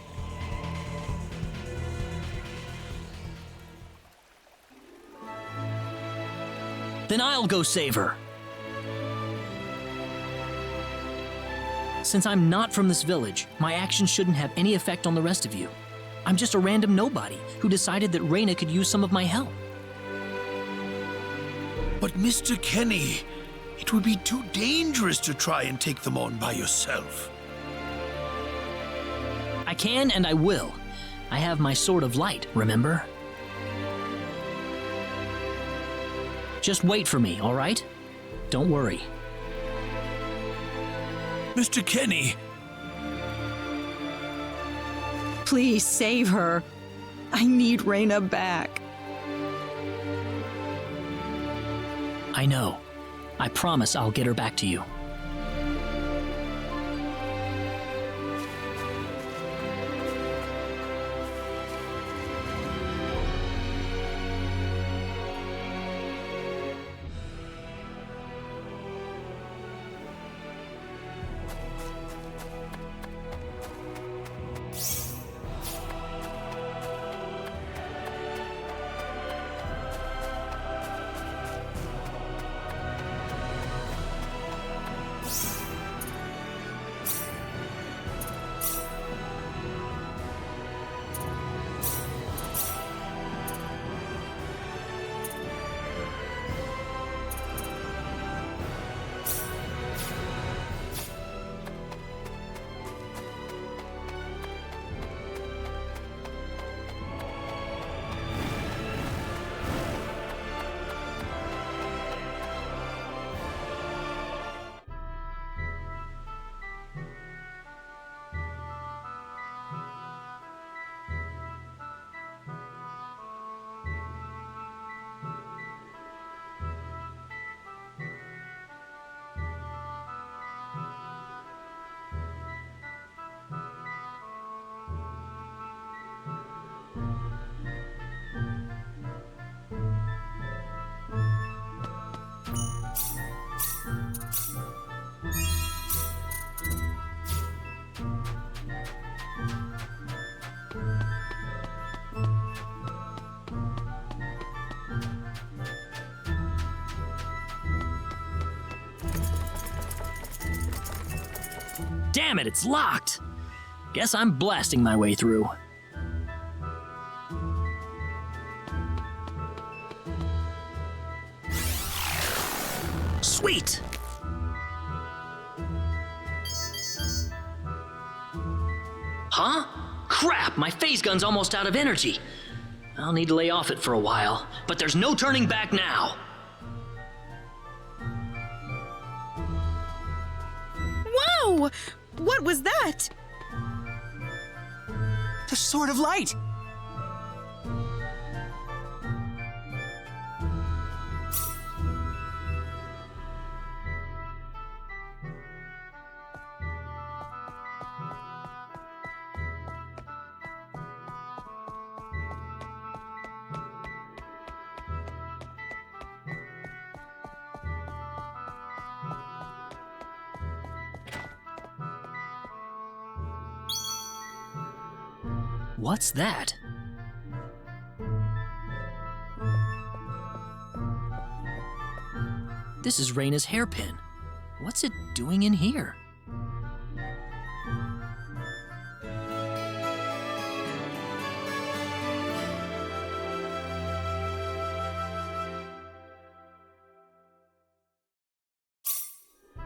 Speaker 1: Then I'll go save her. Since I'm not from this village, my actions shouldn't have any effect on the rest of you. I'm just a random nobody who decided that Raina could use some of my help.
Speaker 6: But Mr. Kenny, it would be too dangerous to try and take them on by yourself.
Speaker 1: I can and I will. I have my sword of light, remember? Just wait for me, all right? Don't worry.
Speaker 6: Mr. Kenny!
Speaker 8: Please save her. I need Raina back.
Speaker 1: I know. I promise I'll get her back to you. Damn it, it's locked! Guess I'm blasting my way through. Sweet! Huh? Crap, my phase gun's almost out of energy. I'll need to lay off it for a while, but there's no turning back now.
Speaker 11: Whoa! What was that?
Speaker 12: The Sword of Light!
Speaker 1: What's that? This is Reyna's hairpin. What's it doing in here?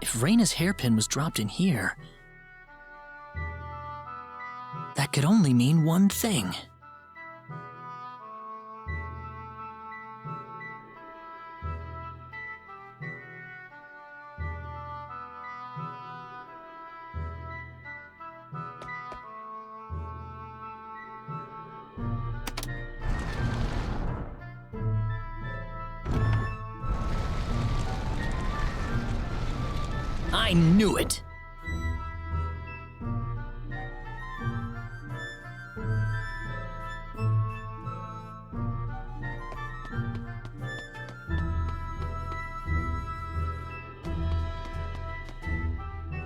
Speaker 1: If Reyna's hairpin was dropped in here, that could only mean one thing. I knew it!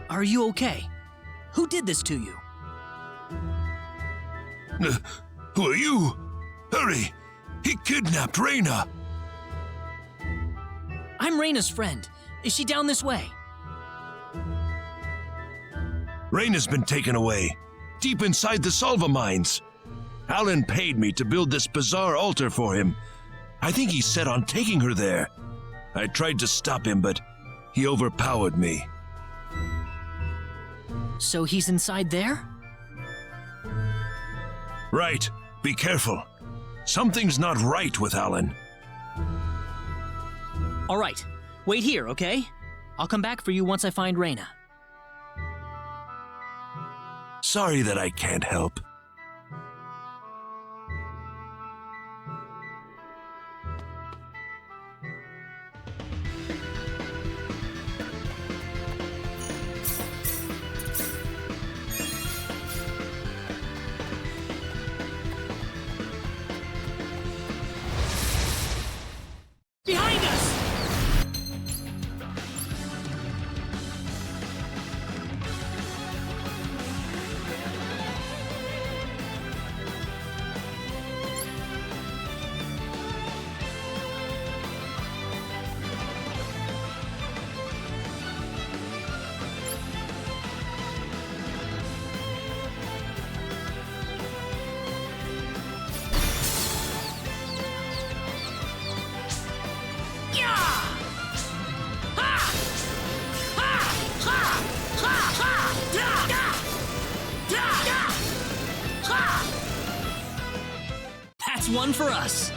Speaker 1: Are you okay? Who did this to you?
Speaker 6: Who are you? Hurry! He kidnapped Reyna!
Speaker 1: I'm Reyna's friend. Is she down this way?
Speaker 6: Reyna's been taken away, deep inside the Salva mines. Alan paid me to build this bizarre altar for him. I think he's set on taking her there. I tried to stop him, but he overpowered me.
Speaker 1: So he's inside there?
Speaker 6: Right. Be careful. Something's not right with Alan.
Speaker 1: All right. Wait here, okay? I'll come back for you once I find Reyna.
Speaker 6: Sorry that I can't help.
Speaker 1: Behind us! That's one for us.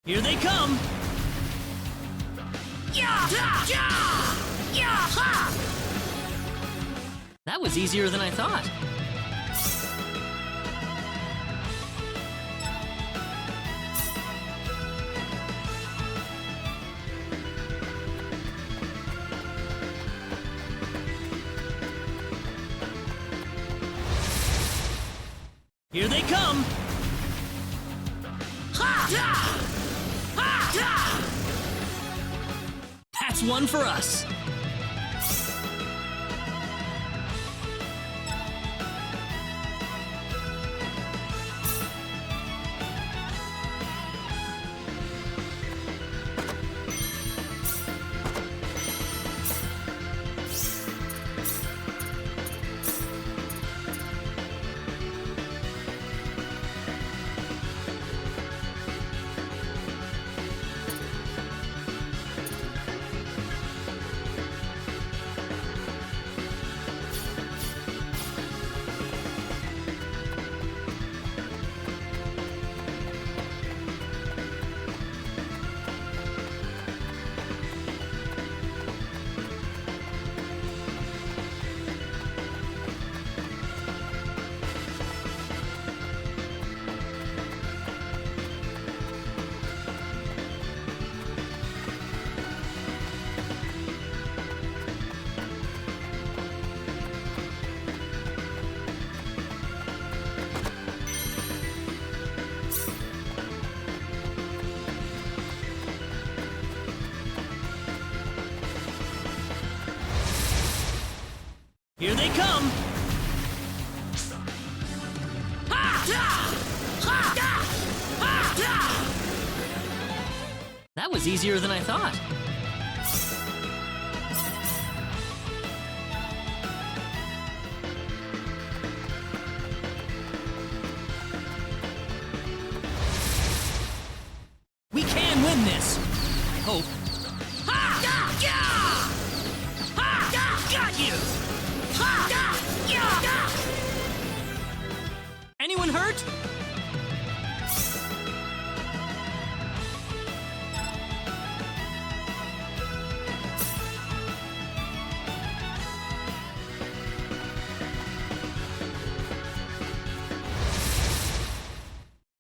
Speaker 1: Here they come! That was easier than I thought. Here they come! That's one for us. Here they come! That was easier than I thought. We can win this! I hope. Got you! Anyone hurt?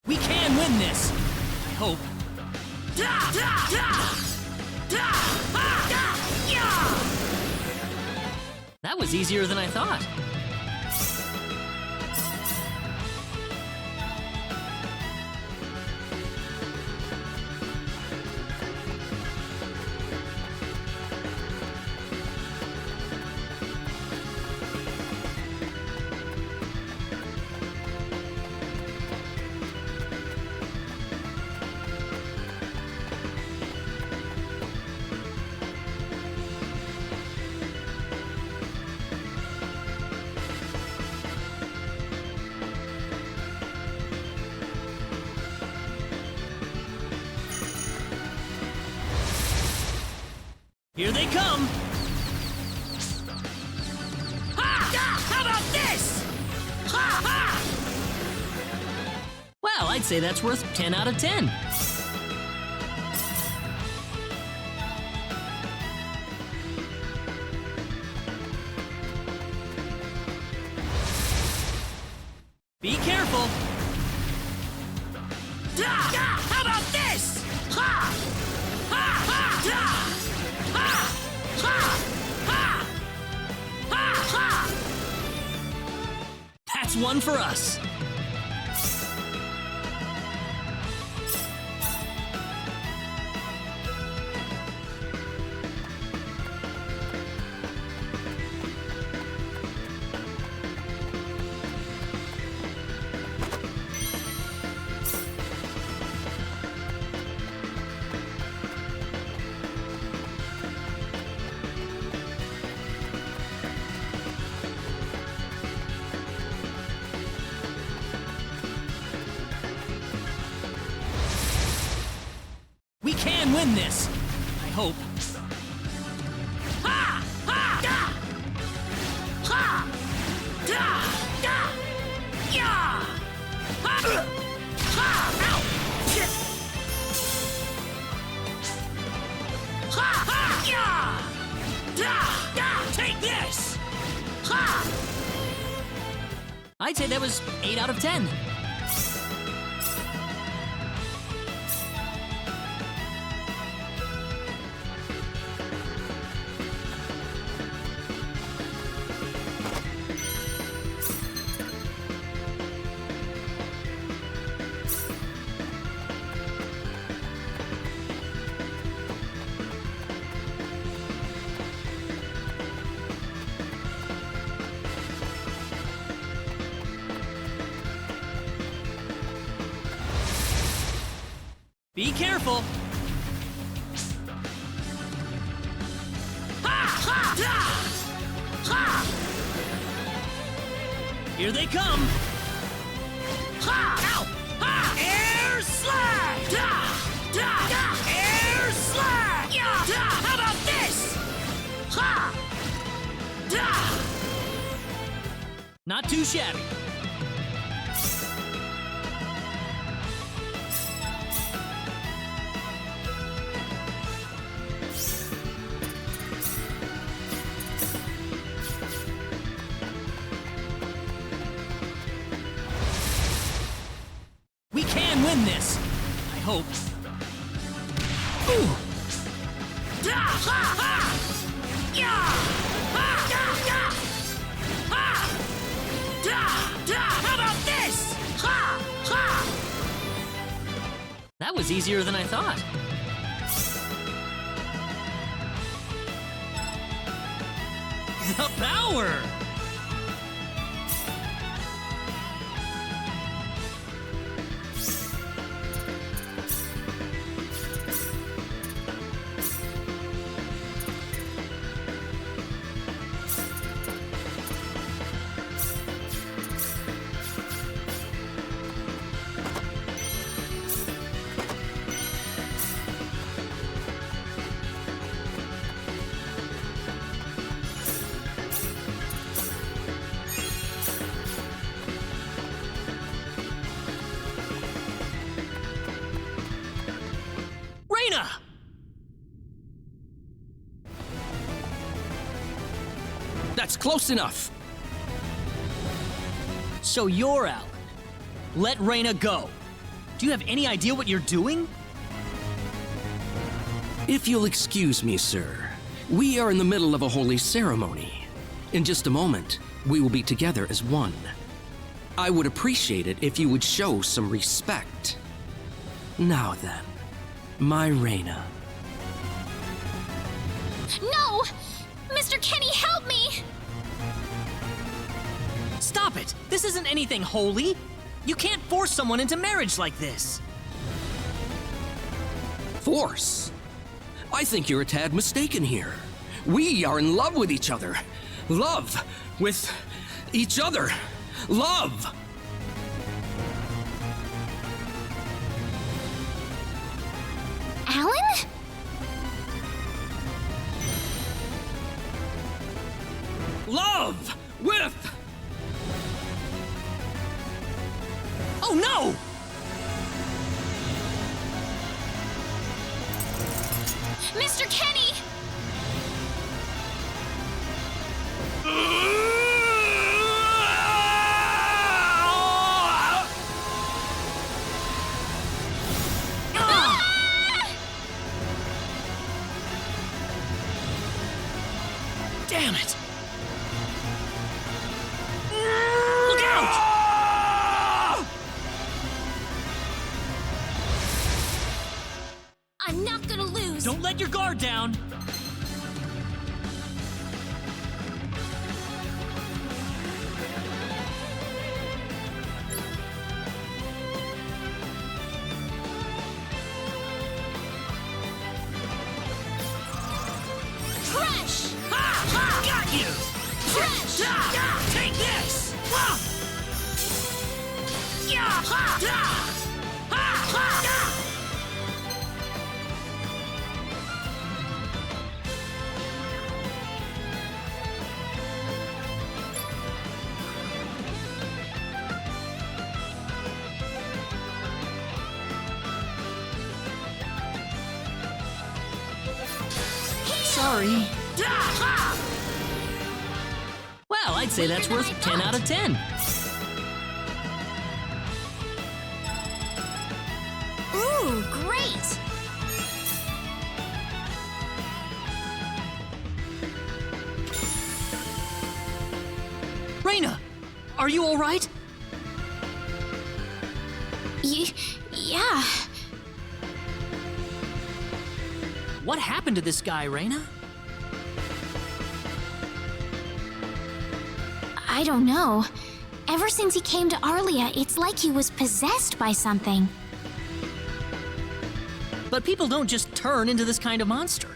Speaker 1: We can win this! I hope. That was easier than I thought. Here they come! How about this? Well, I'd say that's worth 10 out of 10. Be careful! How about this? That's one for us. We can win this! I hope. Take this! I'd say that was 8 out of 10. Be careful! Here they come! Ow! Air slide! Air slide! How about this? Not too shabby. Win this, I hope. Ooh. How about this? That was easier than I thought. The power!
Speaker 4: That's close enough.
Speaker 1: So you're Alan. Let Reyna go. Do you have any idea what you're doing?
Speaker 4: If you'll excuse me, sir, we are in the middle of a holy ceremony. In just a moment, we will be together as one. I would appreciate it if you would show some respect. Now then, my Reyna.
Speaker 7: No! Mr. Kenny, help me!
Speaker 1: Stop it! This isn't anything holy! You can't force someone into marriage like this!
Speaker 4: Force? I think you're a tad mistaken here. We are in love with each other. Love with each other. Love!
Speaker 7: Alan?
Speaker 4: Love with...
Speaker 1: Oh no!
Speaker 7: Mr. Kenny!
Speaker 1: Damn it! Look out!
Speaker 7: I'm not gonna lose!
Speaker 1: Don't let your guard down!
Speaker 7: Crash!
Speaker 1: Ha! Ha! Got you!
Speaker 7: Crash!
Speaker 1: Take this! Ha! Yeah! Ha! Ha! Ha! Sorry. Well, I'd say that's worth 10 out of 10.
Speaker 7: Ooh, great!
Speaker 1: Reyna, are you all right?
Speaker 7: Yeah.
Speaker 1: What happened to this guy, Reyna?
Speaker 7: I don't know. Ever since he came to Arlia, it's like he was possessed by something.
Speaker 1: But people don't just turn into this kind of monster.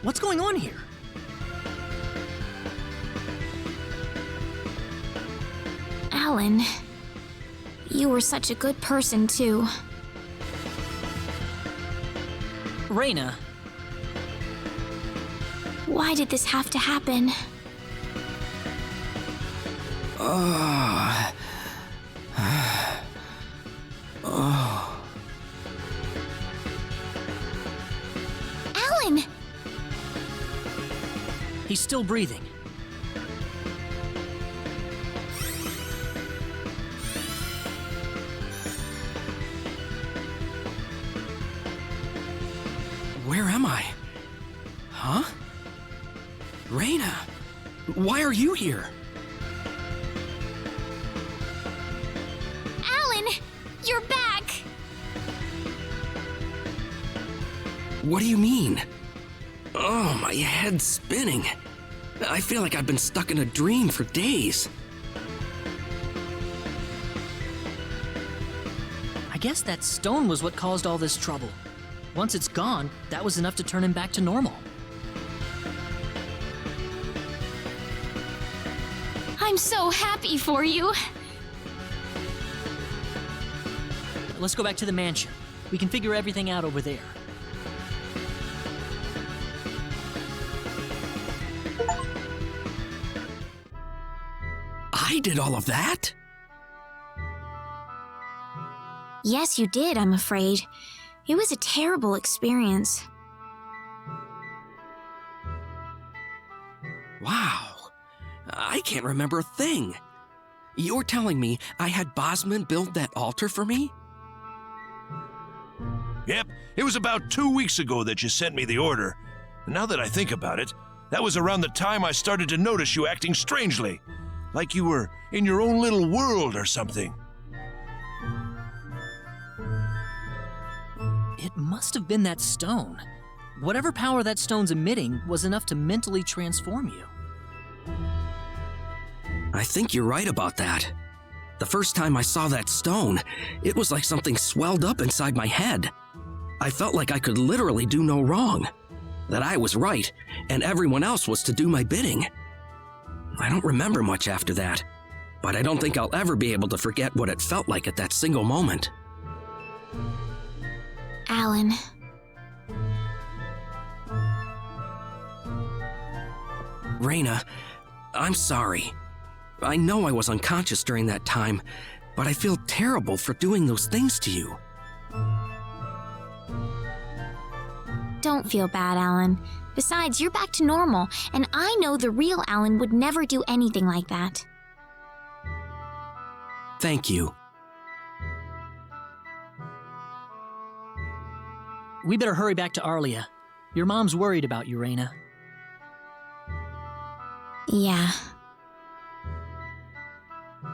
Speaker 1: What's going on here?
Speaker 7: Alan, you were such a good person, too.
Speaker 1: Reyna,
Speaker 7: why did this have to happen? Alan!
Speaker 1: he's still breathing.
Speaker 4: Where am I? Huh? Reyna, why are you here?
Speaker 7: Alan! You're back!
Speaker 4: What do you mean? Oh, my head's spinning. I feel like I've been stuck in a dream for days.
Speaker 1: I guess that stone was what caused all this trouble. Once it's gone, that was enough to turn him back to normal.
Speaker 7: I'm so happy for you.
Speaker 1: Let's go back to the mansion. We can figure everything out over there.
Speaker 4: I did all of that?
Speaker 7: Yes, you did, I'm afraid. It was a terrible experience.
Speaker 4: Wow. I can't remember a thing. You're telling me I had Bosman build that altar for me?
Speaker 10: Yep, it was about 2 weeks ago that you sent me the order. And now that I think about it, that was around the time I started to notice you acting strangely. Like you were in your own little world or something.
Speaker 1: It must have been that stone. Whatever power that stone's emitting was enough to mentally transform you.
Speaker 4: I think you're right about that. The first time I saw that stone, it was like something swelled up inside my head. I felt like I could literally do no wrong. That I was right, and everyone else was to do my bidding. I don't remember much after that, but I don't think I'll ever be able to forget what it felt like at that single moment.
Speaker 7: Alan.
Speaker 4: Reyna, I'm sorry. I know I was unconscious during that time, but I feel terrible for doing those things to you.
Speaker 7: Don't feel bad, Alan. Besides, you're back to normal, and I know the real Alan would never do anything like that.
Speaker 4: Thank you.
Speaker 1: We better hurry back to Arlia. Your mom's worried about you, Reyna.
Speaker 7: Yeah.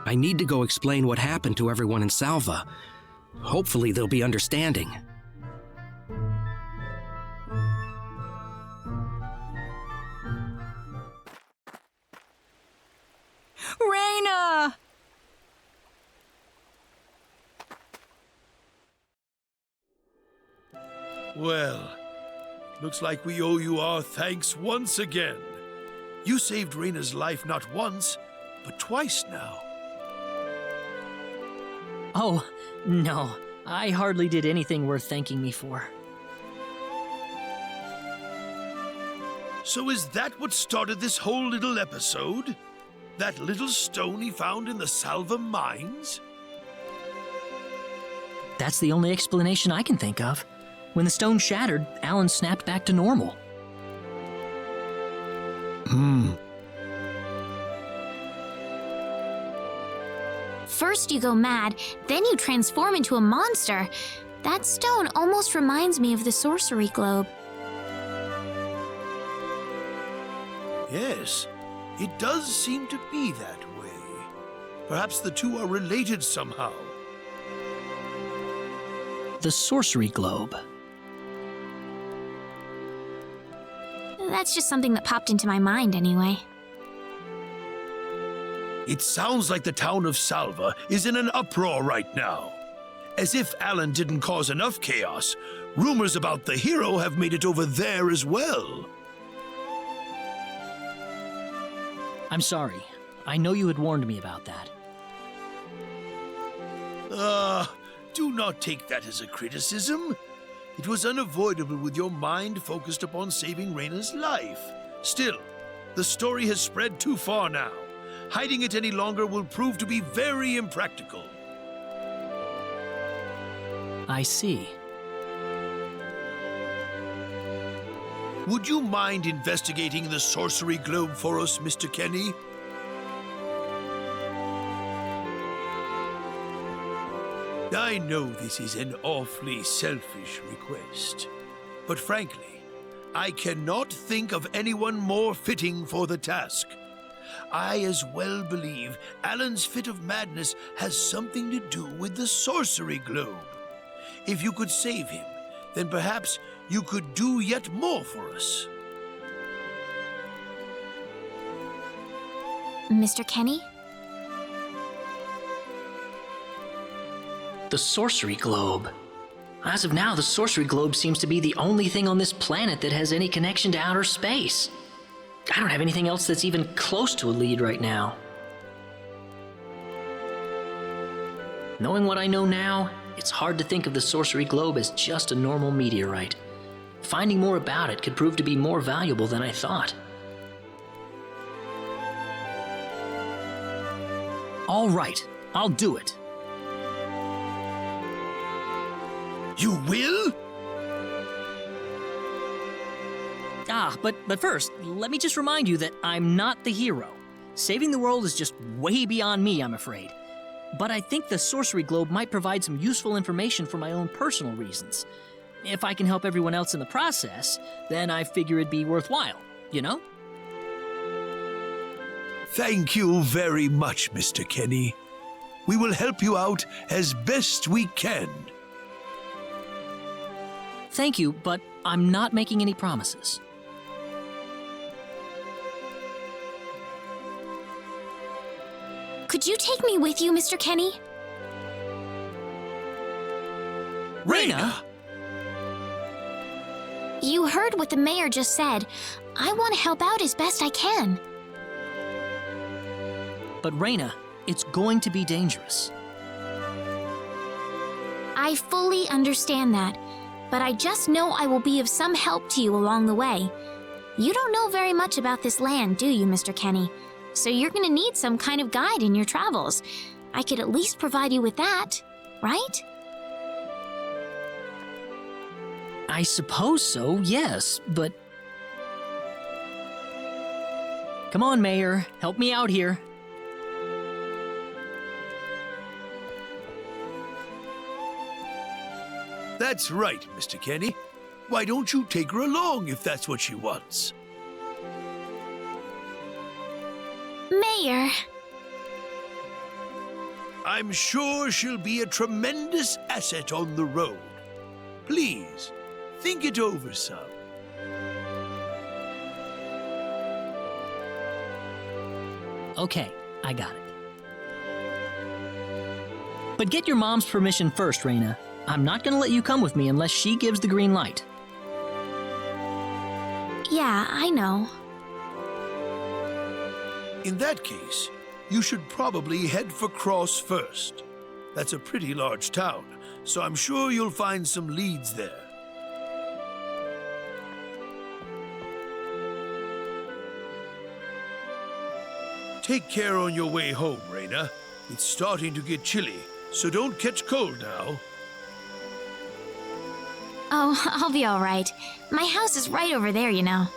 Speaker 4: I need to go explain what happened to everyone in Salva. Hopefully they'll be understanding.
Speaker 8: Reyna!
Speaker 6: Well, looks like we owe you our thanks once again. You saved Reyna's life not once, but twice now.
Speaker 1: Oh, no. I hardly did anything worth thanking me for.
Speaker 6: So is that what started this whole little episode? That little stone he found in the Salva mines?
Speaker 1: That's the only explanation I can think of. When the stone shattered, Alan snapped back to normal.
Speaker 7: First you go mad, then you transform into a monster. That stone almost reminds me of the sorcery globe.
Speaker 6: Yes, it does seem to be that way. Perhaps the two are related somehow.
Speaker 1: The sorcery globe.
Speaker 7: That's just something that popped into my mind anyway.
Speaker 6: It sounds like the town of Salva is in an uproar right now. As if Alan didn't cause enough chaos, rumors about the hero have made it over there as well.
Speaker 1: I'm sorry. I know you had warned me about that.
Speaker 6: Do not take that as a criticism. It was unavoidable with your mind focused upon saving Reyna's life. Still, the story has spread too far now. Hiding it any longer will prove to be very impractical.
Speaker 1: I see.
Speaker 6: Would you mind investigating the sorcery globe for us, Mr. Kenny? I know this is an awfully selfish request, but frankly, I cannot think of anyone more fitting for the task. I as well believe Alan's fit of madness has something to do with the sorcery globe. If you could save him, then perhaps you could do yet more for us.
Speaker 7: Mr. Kenny?
Speaker 1: The sorcery globe. As of now, the sorcery globe seems to be the only thing on this planet that has any connection to outer space. I don't have anything else that's even close to a lead right now. Knowing what I know now, it's hard to think of the sorcery globe as just a normal meteorite. Finding more about it could prove to be more valuable than I thought. All right, I'll do it.
Speaker 6: You will?
Speaker 1: But first, let me just remind you that I'm not the hero. Saving the world is just way beyond me, I'm afraid. But I think the sorcery globe might provide some useful information for my own personal reasons. If I can help everyone else in the process, then I figure it'd be worthwhile, you know?
Speaker 6: Thank you very much, Mr. Kenny. We will help you out as best we can.
Speaker 1: Thank you, but I'm not making any promises.
Speaker 7: Could you take me with you, Mr. Kenny?
Speaker 6: Reyna!
Speaker 7: You heard what the mayor just said. I want to help out as best I can.
Speaker 1: But Reyna, it's going to be dangerous.
Speaker 7: I fully understand that, but I just know I will be of some help to you along the way. You don't know very much about this land, do you, Mr. Kenny? So you're gonna need some kind of guide in your travels. I could at least provide you with that, right?
Speaker 1: I suppose so, yes, but... Come on, Mayor, help me out here.
Speaker 6: That's right, Mr. Kenny. Why don't you take her along if that's what she wants?
Speaker 7: Mayor.
Speaker 6: I'm sure she'll be a tremendous asset on the road. Please, think it over some.
Speaker 1: Okay, I got it. But get your mom's permission first, Reyna. I'm not gonna let you come with me unless she gives the green light.
Speaker 7: Yeah, I know.
Speaker 6: In that case, you should probably head for Cross first. That's a pretty large town, so I'm sure you'll find some leads there. Take care on your way home, Reyna. It's starting to get chilly, so don't catch cold now.
Speaker 7: Oh, I'll be all right. My house is right over there, you know.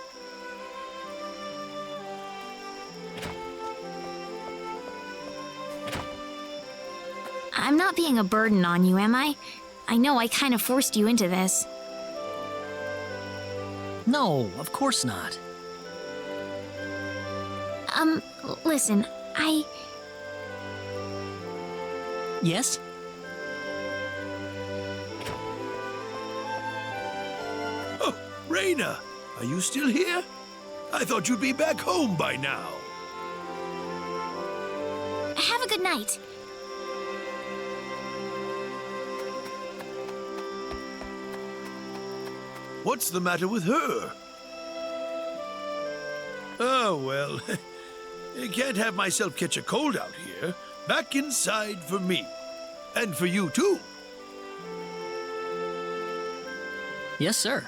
Speaker 7: I'm not being a burden on you, am I? I know I kind of forced you into this.
Speaker 1: No, of course not.
Speaker 7: Listen,
Speaker 1: Yes?
Speaker 6: Oh, Reyna, are you still here? I thought you'd be back home by now.
Speaker 7: Have a good night.
Speaker 6: What's the matter with her? Oh, well, I can't have myself catch a cold out here. Back inside for me. And for you, too.
Speaker 1: Yes, sir.